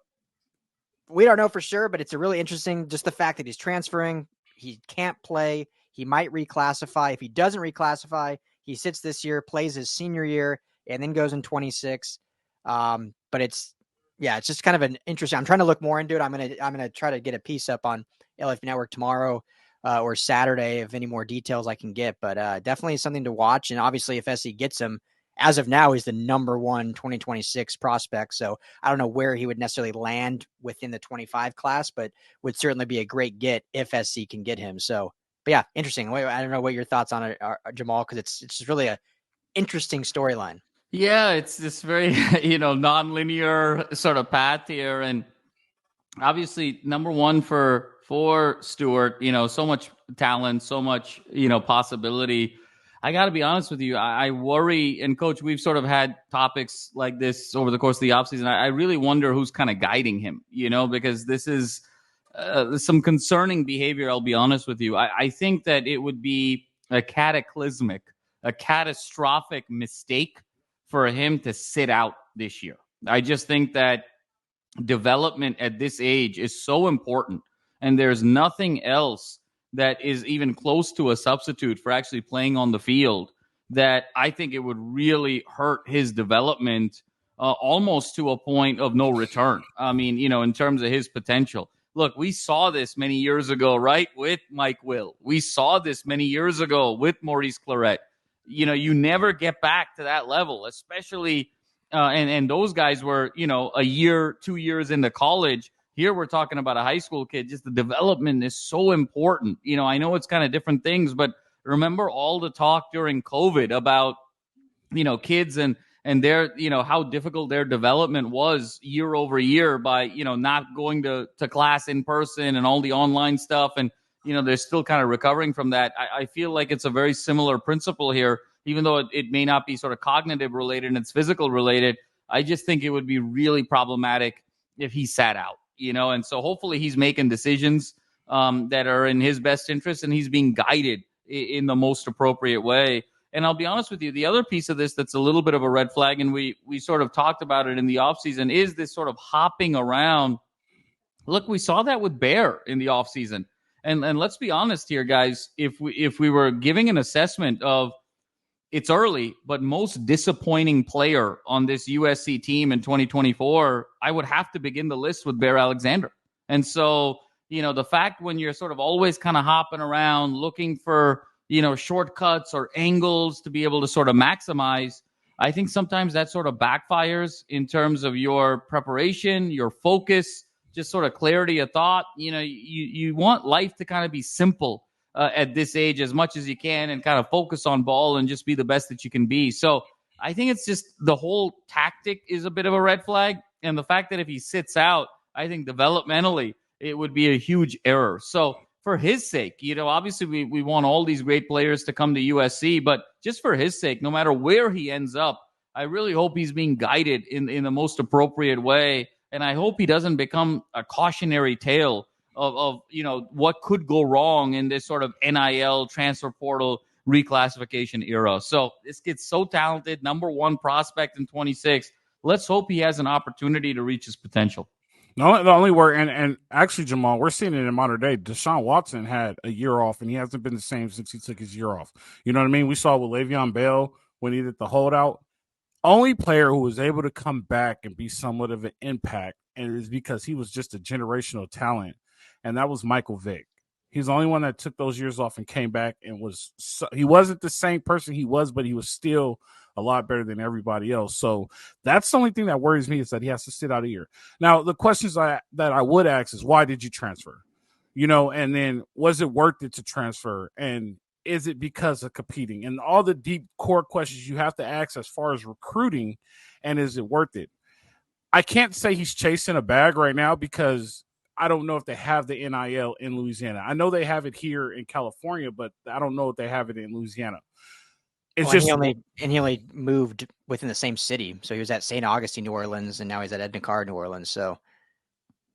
we don't know for sure, but it's a really interesting, just the fact that he's transferring. He can't play. He might reclassify. If he doesn't reclassify, he sits this year, plays his senior year, and then goes in 26. But it's just kind of an interesting. I'm trying to look more into it. I'm gonna try to get a piece up on LAFB Network tomorrow or Saturday if any more details I can get. But definitely something to watch. And obviously, if SC gets him, as of now, he's the number 1 2026 prospect. So I don't know where he would necessarily land within the 25 class, but would certainly be a great get if SC can get him. So. But yeah, interesting. I don't know what your thoughts on it are, Jamal, because it's just really a interesting storyline. Yeah, it's this very non-linear sort of path here, and obviously number 1 for Stewart. So much talent, so much possibility. I got to be honest with you. I worry, and Coach, we've sort of had topics like this over the course of the offseason. I really wonder who's kind of guiding him. Because this is. Some concerning behavior, I'll be honest with you. I think that it would be a catastrophic mistake for him to sit out this year. I just think that development at this age is so important, and there's nothing else that is even close to a substitute for actually playing on the field, that I think it would really hurt his development almost to a point of no return. I mean, in terms of his potential. Look, we saw this many years ago, right, with Mike Will. We saw this many years ago with Maurice Clarett. You never get back to that level, especially, and those guys were, a year, 2 years into college. Here we're talking about a high school kid. Just the development is so important. I know it's kind of different things, but remember all the talk during COVID about, kids and and how difficult their development was year over year by, not going to class in person and all the online stuff. And, they're still kind of recovering from that. I feel like it's a very similar principle here, even though it may not be sort of cognitive related and it's physical related. I just think it would be really problematic if he sat out, and so hopefully he's making decisions that are in his best interest, and he's being guided in the most appropriate way. And I'll be honest with you, the other piece of this that's a little bit of a red flag, and we sort of talked about it in the offseason, is this sort of hopping around. Look, we saw that with Bear in the offseason. And let's be honest here, guys, if we were giving an assessment of, it's early, but most disappointing player on this USC team in 2024, I would have to begin the list with Bear Alexander. And so, the fact when you're sort of always kind of hopping around looking for, shortcuts or angles to be able to sort of maximize, I think sometimes that sort of backfires in terms of your preparation, your focus, just sort of clarity of thought. You want life to kind of be simple at this age as much as you can, and kind of focus on ball and just be the best that you can be. So I think it's just the whole tactic is a bit of a red flag. And the fact that if he sits out, I think developmentally, it would be a huge error. So for his sake, obviously we want all these great players to come to USC, but just for his sake, no matter where he ends up, I really hope he's being guided in the most appropriate way. And I hope he doesn't become a cautionary tale of what could go wrong in this sort of NIL transfer portal reclassification era. So this kid's so talented, number one prospect in 26. Let's hope he has an opportunity to reach his potential. No, the only word, and actually, Jamal, we're seeing it in modern day. Deshaun Watson had a year off, and he hasn't been the same since he took his year off. You know what I mean? We saw with Le'Veon Bell when he did the holdout. Only player who was able to come back and be somewhat of an impact, and it was because he was just a generational talent, and that was Michael Vick. He's the only one that took those years off and came back and he wasn't the same person he was, but he was still a lot better than everybody else. So that's the only thing that worries me, is that he has to sit out a year. Now, the questions that I would ask is, why did you transfer? And then was it worth it to transfer? And is it because of competing? And all the deep core questions you have to ask as far as recruiting, and is it worth it? I can't say he's chasing a bag right now, because I don't know if they have the NIL in Louisiana. I know they have it here in California, but I don't know if they have it in Louisiana. It's he only moved within the same city. So he was at St. Augustine, New Orleans, and now he's at Edna Card, New Orleans. So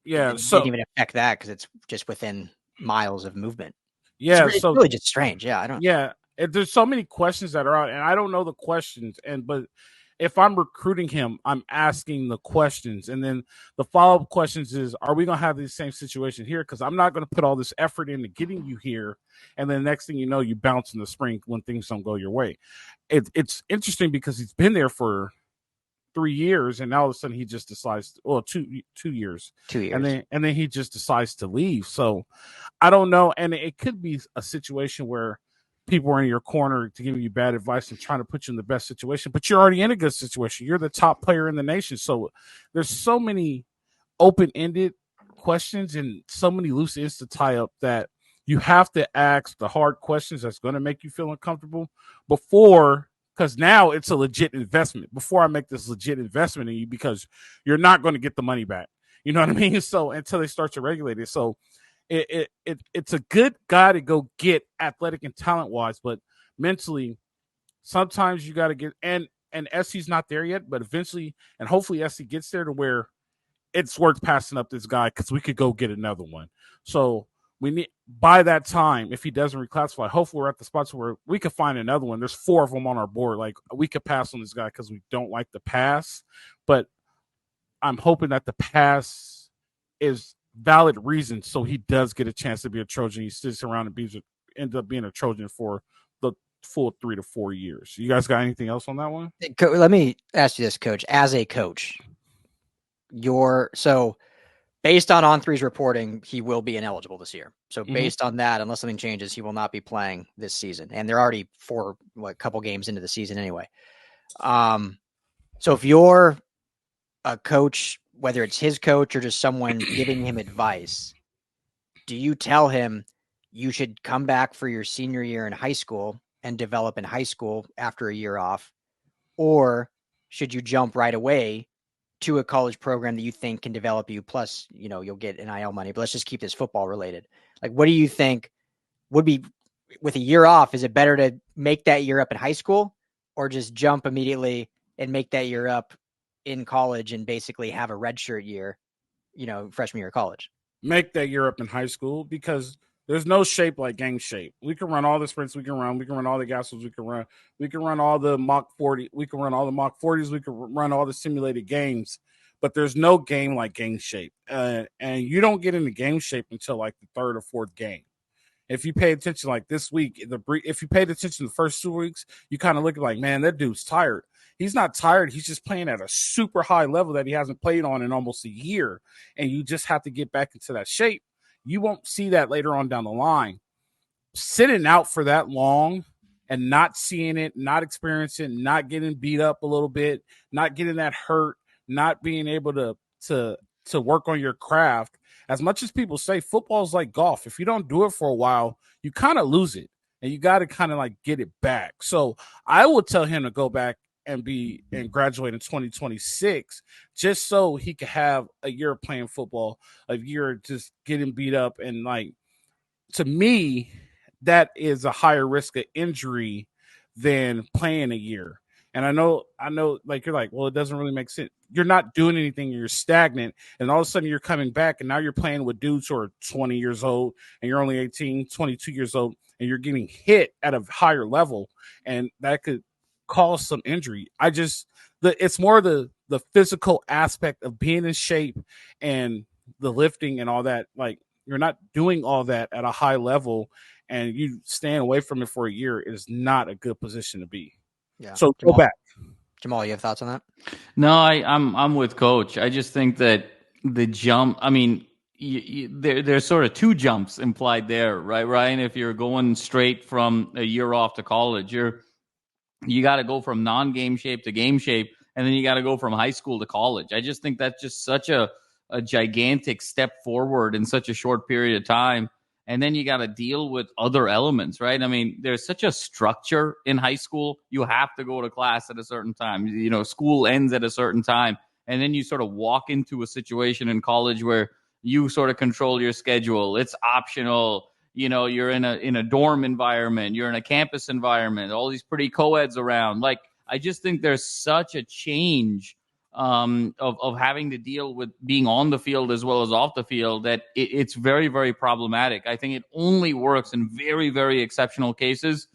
yeah, it didn't even affect that, because it's just within miles of movement. Yeah, it's really just strange. Yeah, I don't. Yeah, there's so many questions that are out, and I don't know the questions. But if I'm recruiting him, I'm asking the questions, and then the follow-up questions is, are we gonna have the same situation here? Because I'm not gonna put all this effort into getting you here, and then next thing you know, you bounce in the spring when things don't go your way. It's interesting because he's been there for 3 years, and now all of a sudden he just decides, 2 years, and then he just decides to leave. So I don't know, and it could be a situation where people are in your corner to give you bad advice and trying to put you in the best situation, but you're already in a good situation. You're the top player in the nation. So there's so many open-ended questions and so many loose ends to tie up that you have to ask the hard questions that's going to make you feel uncomfortable before, because now it's a legit investment. Before I make this legit investment in you, because you're not going to get the money back. You know what I mean? So until they start to regulate it. So it's a good guy to go get athletic and talent wise, but mentally, sometimes you got to get, and SC's not there yet, but eventually, and hopefully SC gets there to where it's worth passing up this guy, because we could go get another one. So we need, by that time, if he doesn't reclassify, hopefully we're at the spots where we could find another one. There's 4 of them on our board. Like, we could pass on this guy because we don't like the pass, but I'm hoping that the pass is valid reason, so he does get a chance to be a Trojan. He sits around and ends up being a Trojan for the full 3 to 4 years. You guys got anything else on that one? Let me ask you this, Coach. As a coach, so based on On3's reporting, he will be ineligible this year. So based on that, unless something changes, he will not be playing this season. And they're already a couple games into the season anyway. So if you're a coach, whether it's his coach or just someone giving him advice, do you tell him you should come back for your senior year in high school and develop in high school after a year off? Or should you jump right away to a college program that you think can develop you? Plus, you'll get NIL money, but let's just keep this football related. Like, what do you think would be with a year off? Is it better to make that year up in high school or just jump immediately and make that year up in college and basically have a redshirt year, freshman year of college? Make that year up in high school because there's no shape like game shape. We can run all the sprints we can run all the gases we can run all the Mach 40, we can run all the Mach 40s, we can run all the simulated games, but there's no game like game shape. And you don't get into game shape until like the third or fourth game. If you pay attention, like this week, if you paid attention the first 2 weeks, you kind of look like, man, that dude's tired. He's not tired. He's just playing at a super high level that he hasn't played on in almost a year. And you just have to get back into that shape. You won't see that later on down the line. Sitting out for that long and not seeing it, not experiencing, not getting beat up a little bit, not getting that hurt, not being able to work on your craft. As much as people say football is like golf, if you don't do it for a while, you kind of lose it and you got to kind of like get it back. So I would tell him to go back and graduate in 2026 just so he could have a year of playing football, a year of just getting beat up. And like, to me, that is a higher risk of injury than playing a year. And I know, like, you're like, well, it doesn't really make sense. You're not doing anything. You're stagnant. And all of a sudden you're coming back and now you're playing with dudes who are 20 years old and you're only 18, 22 years old and you're getting hit at a higher level. And that could cause some injury. It's more the physical aspect of being in shape and the lifting and all that. Like, you're not doing all that at a high level and you staying away from it for a year is not a good position to be. Yeah. So Jamal, go back. Jamal, you have thoughts on that? No, I'm with Coach. I just think that the jump, I mean, there's sort of two jumps implied there, right, Ryan? If you're going straight from a year off to college, you got to go from non-game shape to game shape, and then you got to go from high school to college. I just think that's just such a gigantic step forward in such a short period of time. And then you got to deal with other elements, right? I mean, there's such a structure in high school. You have to go to class at a certain time. School ends at a certain time. And then you sort of walk into a situation in college where you sort of control your schedule. It's optional. You're in a dorm environment. You're in a campus environment. All these pretty co-eds around. Like, I just think there's such a change of having to deal with being on the field as well as off the field that it's very, very problematic. I think it only works in very, very exceptional cases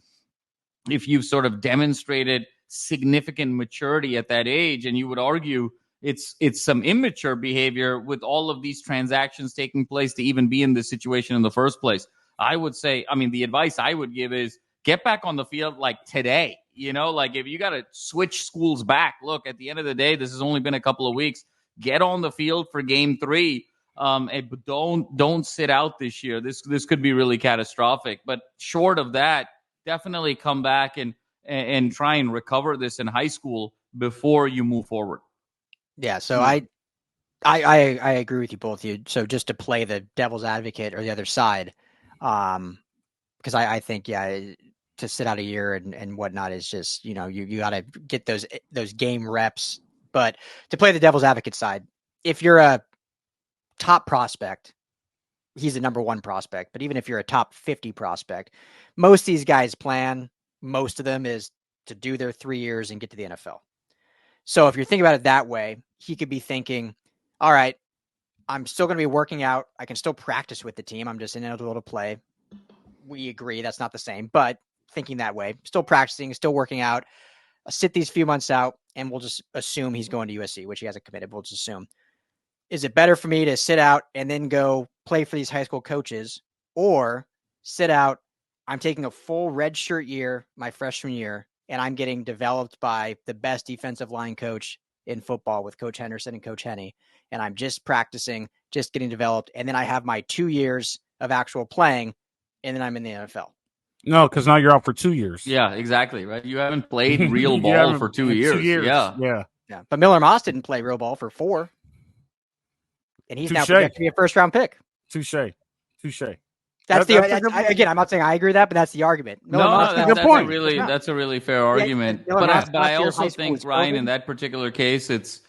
if you've sort of demonstrated significant maturity at that age. And you would argue it's some immature behavior with all of these transactions taking place to even be in this situation in the first place. I would say, the advice I would give is get back on the field like today. Like, if you got to switch schools back, look, at the end of the day, this has only been a couple of weeks. Get on the field for game 3. But don't sit out this year. This could be really catastrophic. But short of that, definitely come back and try and recover this in high school before you move forward. Yeah. So I agree with you both. So just to play the devil's advocate or the other side, because I think, to sit out a year and whatnot is just, you got to get those game reps. But to play the devil's advocate side, if you're a top prospect, he's the number 1 prospect. But even if you're a top 50 prospect, most of these guys' plan, most of them is to do their 3 years and get to the NFL. So if you're thinking about it that way, he could be thinking, all right, I'm still going to be working out. I can still practice with the team. I'm just ineligible to play. We agree that's not the same, but thinking that way, still practicing, still working out, sit these few months out, and we'll just assume he's going to USC, which he hasn't committed. We'll just assume. Is it better for me to sit out and then go play for these high school coaches, or sit out? I'm taking a full redshirt year, my freshman year, and I'm getting developed by the best defensive line coach in football with Coach Henderson and Coach Henney. And I'm just practicing, just getting developed. And then I have my 2 years of actual playing, and then I'm in the NFL. No, because now you're out for 2 years. Yeah, exactly. Right. You haven't played real ball for 2 years. 2 years. Yeah. But Miller Moss didn't play real ball for 4. And he's now projected to be a first-round pick. Touche. Again, I'm not saying I agree with that, but that's the argument. That's a really fair argument. But I also think, Ryan, in that particular case, it's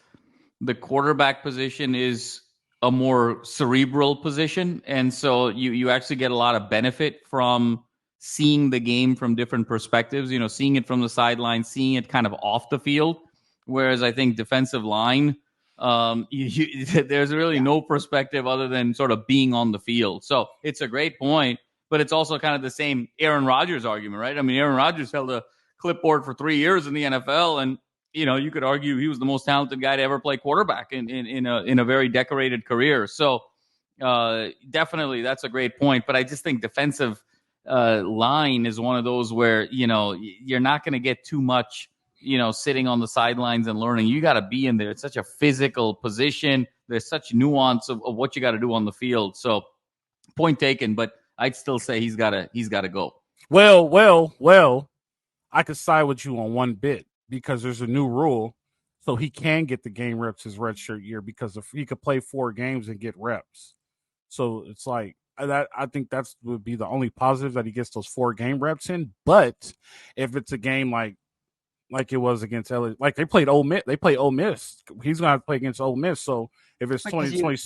the quarterback position is a more cerebral position, and so you actually get a lot of benefit from seeing the game from different perspectives. Seeing it from the sideline, seeing it kind of off the field. Whereas I think defensive line, there's really no perspective other than sort of being on the field. So it's a great point, but it's also kind of the same Aaron Rodgers argument, right? I mean, Aaron Rodgers held a clipboard for 3 years in the NFL, and you could argue he was the most talented guy to ever play quarterback in a very decorated career. So definitely that's a great point. But I just think defensive line is one of those where you're not going to get too much sitting on the sidelines and learning. You got to be in there. It's such a physical position. There's such nuance of what you got to do on the field. So point taken, but I'd still say he's got to go. Well, I could side with you on one bit because there's a new rule. So he can get the game reps his redshirt year because if he could play 4 games and get reps. So it's like that. I think that would be the only positive that he gets those 4 game reps in. But if it's a game like it was against LA, like they played Ole Miss. He's going to play against Ole Miss. So if it's 2020,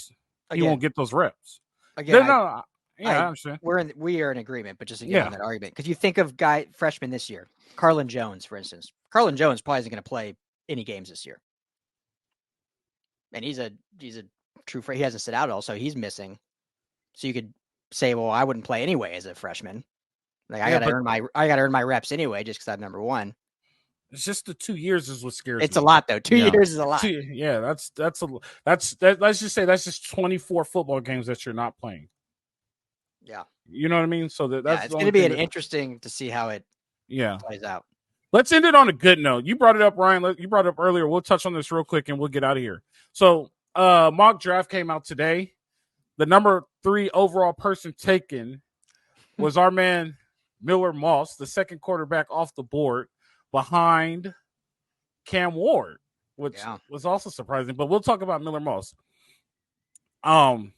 he won't get those reps. Again, I understand. We are in agreement, but just again on that argument, because you think of freshman this year, Carlin Jones, for instance. Carlin Jones probably isn't going to play any games this year, and he's a true freshman. He hasn't sit out at all, so he's missing. So you could say, well, I wouldn't play anyway as a freshman. Like I got to earn my reps anyway, just because I'm number one. It's just the 2 years is what scares me. It's a lot though. 2 years is a lot. Let's just say that's just 24 football games that you're not playing. Yeah. You know what I mean? So that's it's going to be interesting to see how it plays out. Let's end it on a good note. You brought it up, Ryan. You brought it up earlier. We'll touch on this real quick and we'll get out of here. So mock draft came out today. The number 3 overall person taken was our man Miller Moss, the second quarterback off the board, behind Cam Ward, which was also surprising. But we'll talk about Miller Moss. I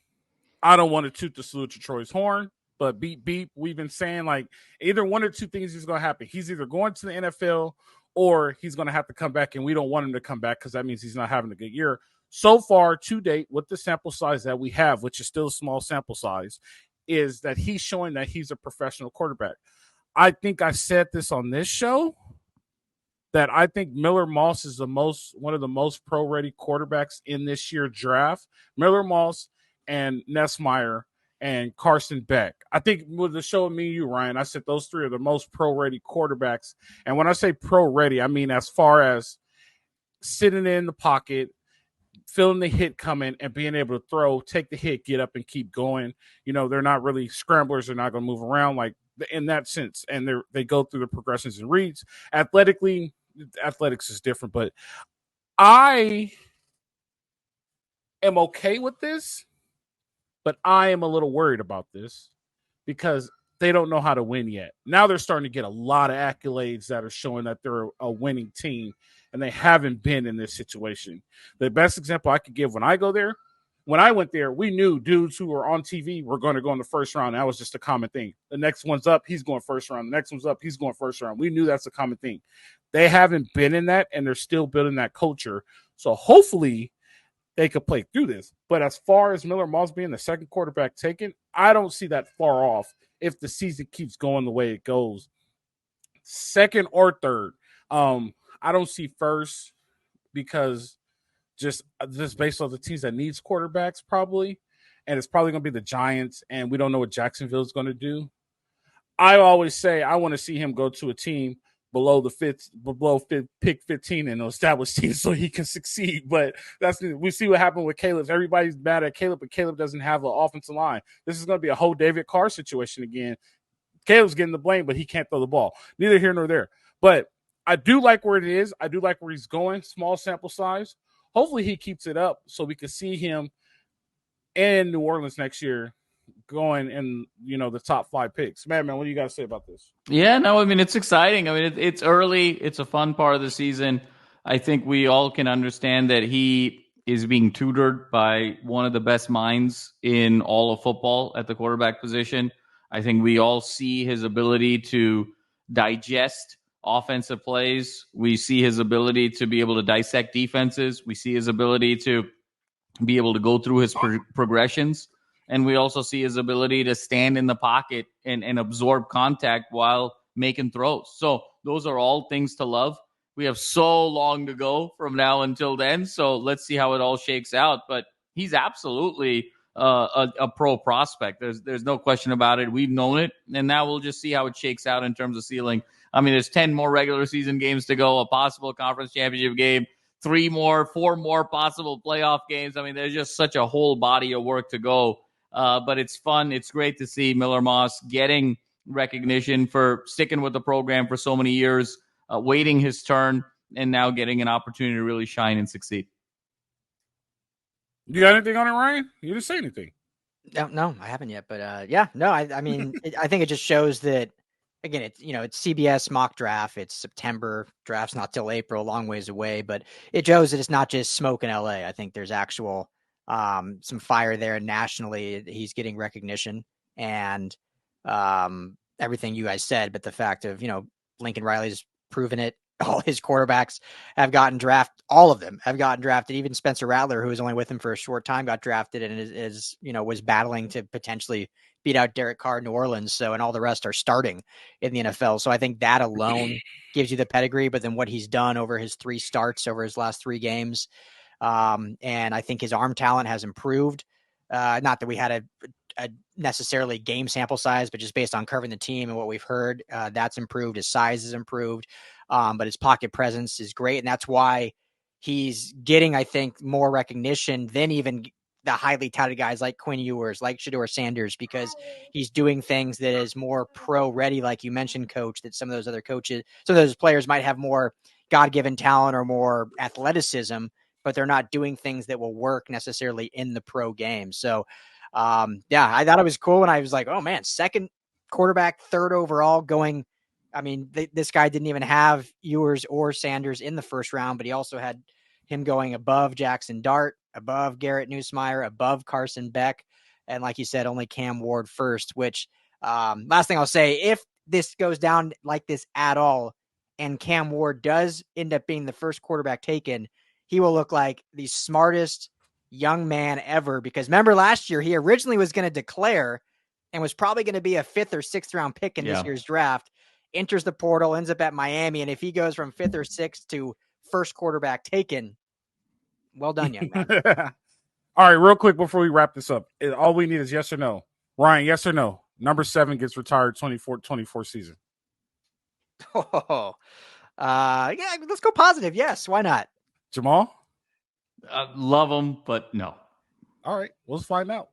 don't want to toot the salute to Troy's horn, but beep. We've been saying like either one or two things is going to happen. He's either going to the NFL or he's going to have to come back, and we don't want him to come back because that means he's not having a good year. So far, to date, with the sample size that we have, which is still a small sample size, is that he's showing that he's a professional quarterback. I think I said this on this show, that I think Miller Moss is one of the most pro-ready quarterbacks in this year's draft. Miller Moss and Nessmeyer and Carson Beck. I think with the show of me and you, Ryan, I said those 3 are the most pro-ready quarterbacks. And when I say pro-ready, I mean as far as sitting in the pocket, feeling the hit coming, and being able to throw, take the hit, get up, and keep going. They're not really scramblers. They're not going to move around like in that sense. And they go through the progressions and reads. Athletics is different, but I am okay with this. But I am a little worried about this because they don't know how to win yet. Now they're starting to get a lot of accolades that are showing that they're a winning team, and they haven't been in this situation. The best example I could give when I went there, we knew dudes who were on TV were going to go in the first round. That was just a common thing. The next one's up, he's going first round. The next one's up, he's going first round. We knew that's a common thing. They haven't been in that, and they're still building that culture. So hopefully they could play through this. But as far as Miller Moss being the second quarterback taken, I don't see that far off if the season keeps going the way it goes. Second or third. I don't see first because just based on the teams that needs quarterbacks probably, and it's probably going to be the Giants, and we don't know what Jacksonville is going to do. I always say I want to see him go to a team below pick 15 and an established team so he can succeed. But we see what happened with Caleb. Everybody's mad at Caleb, but Caleb doesn't have an offensive line. This is going to be a whole David Carr situation again. Caleb's getting the blame, but he can't throw the ball. Neither here nor there. But I do like where it is. I do like where he's going. Small sample size. Hopefully he keeps it up so we can see him in New Orleans next year going in, the top 5 picks. Man, what do you got to say about this? Yeah, no, I mean, it's exciting. I mean, it's early. It's a fun part of the season. I think we all can understand that he is being tutored by one of the best minds in all of football at the quarterback position. I think we all see his ability to digest offensive plays. We see his ability to be able to dissect defenses. We see his ability to be able to go through his progressions. And we also see his ability to stand in the pocket and absorb contact while making throws. So those are all things to love. We have so long to go from now until then. So let's see how it all shakes out. But he's absolutely a pro prospect. There's no question about it. We've known it. And now we'll just see how it shakes out in terms of ceiling. I mean, there's 10 more regular season games to go, a possible conference championship game, 4 more possible playoff games. I mean, there's just such a whole body of work to go. But it's fun. It's great to see Miller Moss getting recognition for sticking with the program for so many years, waiting his turn, and now getting an opportunity to really shine and succeed. You got anything on it, Ryan? You didn't say anything. No, I haven't yet. But I mean, I think it just shows that, again, it's CBS mock draft. It's September. Draft's not till April, a long ways away. But it shows that it's not just smoke in LA. I think there's actual some fire there nationally. He's getting recognition and everything you guys said. But the fact of, Lincoln Riley's proven it. All his quarterbacks have gotten drafted. All of them have gotten drafted. Even Spencer Rattler, who was only with him for a short time, got drafted and was battling to potentially beat out Derek Carr in New Orleans. So, and all the rest are starting in the NFL. So I think that alone gives you the pedigree, but then what he's done over his 3 starts over his last 3 games. And I think his arm talent has improved. Not that we had a necessarily game sample size, but just based on covering the team and what we've heard, that's improved. His size has improved. But his pocket presence is great. And that's why he's getting, I think, more recognition than even the highly touted guys like Quinn Ewers, like Shedeur Sanders, because he's doing things that is more pro ready, like you mentioned, Coach, that some of those players might have more God-given talent or more athleticism, but they're not doing things that will work necessarily in the pro game. So, I thought it was cool. And I was like, oh man, 2nd quarterback, 3rd overall going. I mean, this guy didn't even have Ewers or Sanders in the first round, but he also had him going above Jackson Dart, above Garrett Nussmeier, above Carson Beck. And like you said, only Cam Ward first, which last thing I'll say, if this goes down like this at all, and Cam Ward does end up being the first quarterback taken, he will look like the smartest young man ever. Because remember last year, he originally was going to declare and was probably going to be a 5th or 6th round pick in this year's draft. Enters the portal, ends up at Miami, and if he goes from 5th or 6th to first quarterback taken, well done, young man. All right, real quick before we wrap this up, all we need is yes or no. Ryan, yes or no? Number 7 gets retired 24 season. Oh, let's go positive. Yes, why not? Jamal? Love him, but no. All right, we'll find out.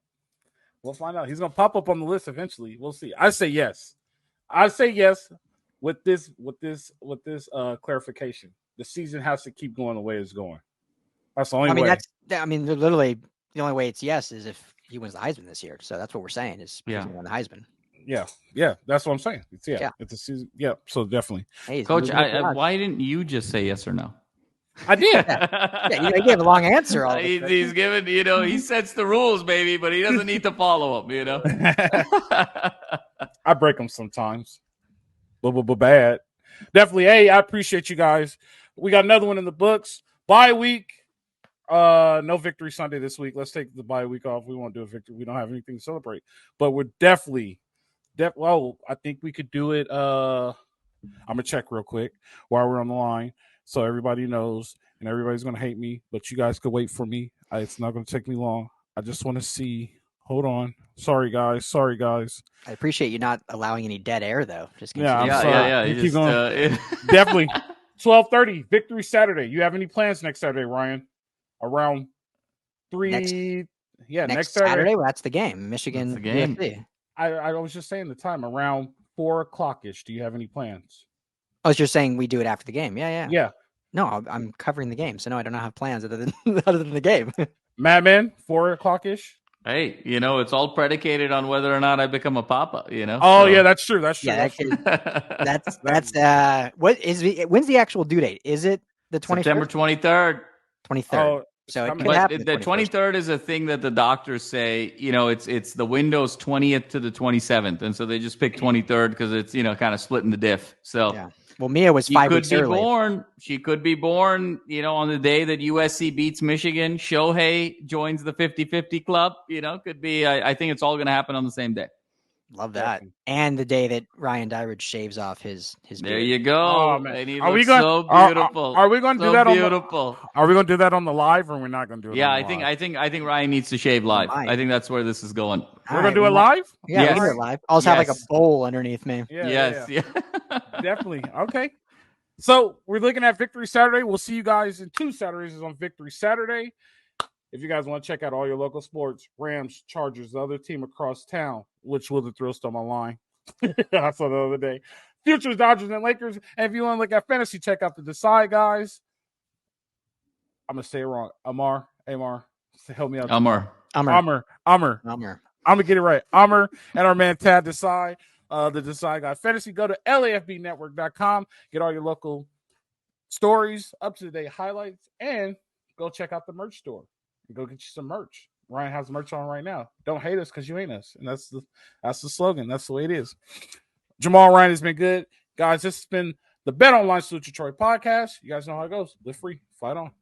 He's going to pop up on the list eventually. We'll see. I say yes. With this clarification. The season has to keep going the way it's going. That's the only way. Literally the only way it's yes is if he wins the Heisman this year. So that's what we're saying is he's going to win the Heisman. Yeah, that's what I'm saying. It's a season. Yeah, so definitely. Hey, Coach, why didn't you just say yes or no? I did. You gave a long answer. He's given, he sets the rules, baby, but he doesn't need to follow them, I break them sometimes. Bad. Definitely. Hey, I appreciate you guys. We got another one in the books. Bye week. No victory Sunday this week. Let's take the bye week off. We won't do a victory. We don't have anything to celebrate. But we're definitely. I think we could do it. I'm gonna check real quick while we're on the line, so everybody knows, and everybody's gonna hate me, but you guys could wait for me. It's not gonna take me long. I just want to see. Hold on. Sorry, guys. I appreciate you not allowing any dead air, though. Just yeah. Keep going. Definitely. 12:30 Victory Saturday. You have any plans next Saturday, Ryan? Around 3. Next Saturday. Well, that's the game. Michigan. That's the game. USC. I was just saying the time around 4:00-ish. Do you have any plans? Oh, you're saying we do it after the game? Yeah. No, I'm covering the game, so no, I don't have plans other than the game. Madman, 4:00-ish. Hey, it's all predicated on whether or not I become a papa. Oh, yeah, that's true. That's true. That's when's the actual due date? Is it the 21st? September 23rd. 23rd. Oh, So it could happen. The 23rd is a thing that the doctors say, it's the window's 20th to the 27th. And so they just pick 23rd because it's, kind of splitting the diff. So yeah. Well, Mia was 5 weeks early. She could be born, on the day that USC beats Michigan. Shohei joins the 50-50 club. Could be. I think it's all going to happen on the same day. Love that. And the day that Ryan Dyeridge shaves off his beard. There you go. Oh, man. And are we going so beautiful? Are we going to do that beautiful. Are we going to do that on the live, or we're not going to do it? Yeah, I think Ryan needs to shave live. I think that's where this is going. We're going to do it live. Yeah, we'll do it live. I'll just have like a bowl underneath me. Yeah. Definitely. Okay. So we're looking at Victory Saturday. We'll see you guys in 2 Saturdays on Victory Saturday. If you guys want to check out all your local sports, Rams, Chargers, the other team across town, which was the Thrill Storm online. I saw the other day. Futures, Dodgers, and Lakers. And if you want to look at fantasy, check out the Decide guys. I'm going to say it wrong. Amar. Help me out. Amar. I'm going to get it right. Amar and our man Tad Decide. The Decide Guy Fantasy. Go to LAFBnetwork.com. Get all your local stories, up-to-date highlights, and go check out the merch store. Go get you some merch. Ryan has merch on right now. Don't hate us because you ain't us. And that's the slogan. That's the way it is. Jamal, Ryan has been good. Guys, this has been the Bet Online Salute to Troy podcast. You guys know how it goes. Live free. Fight on.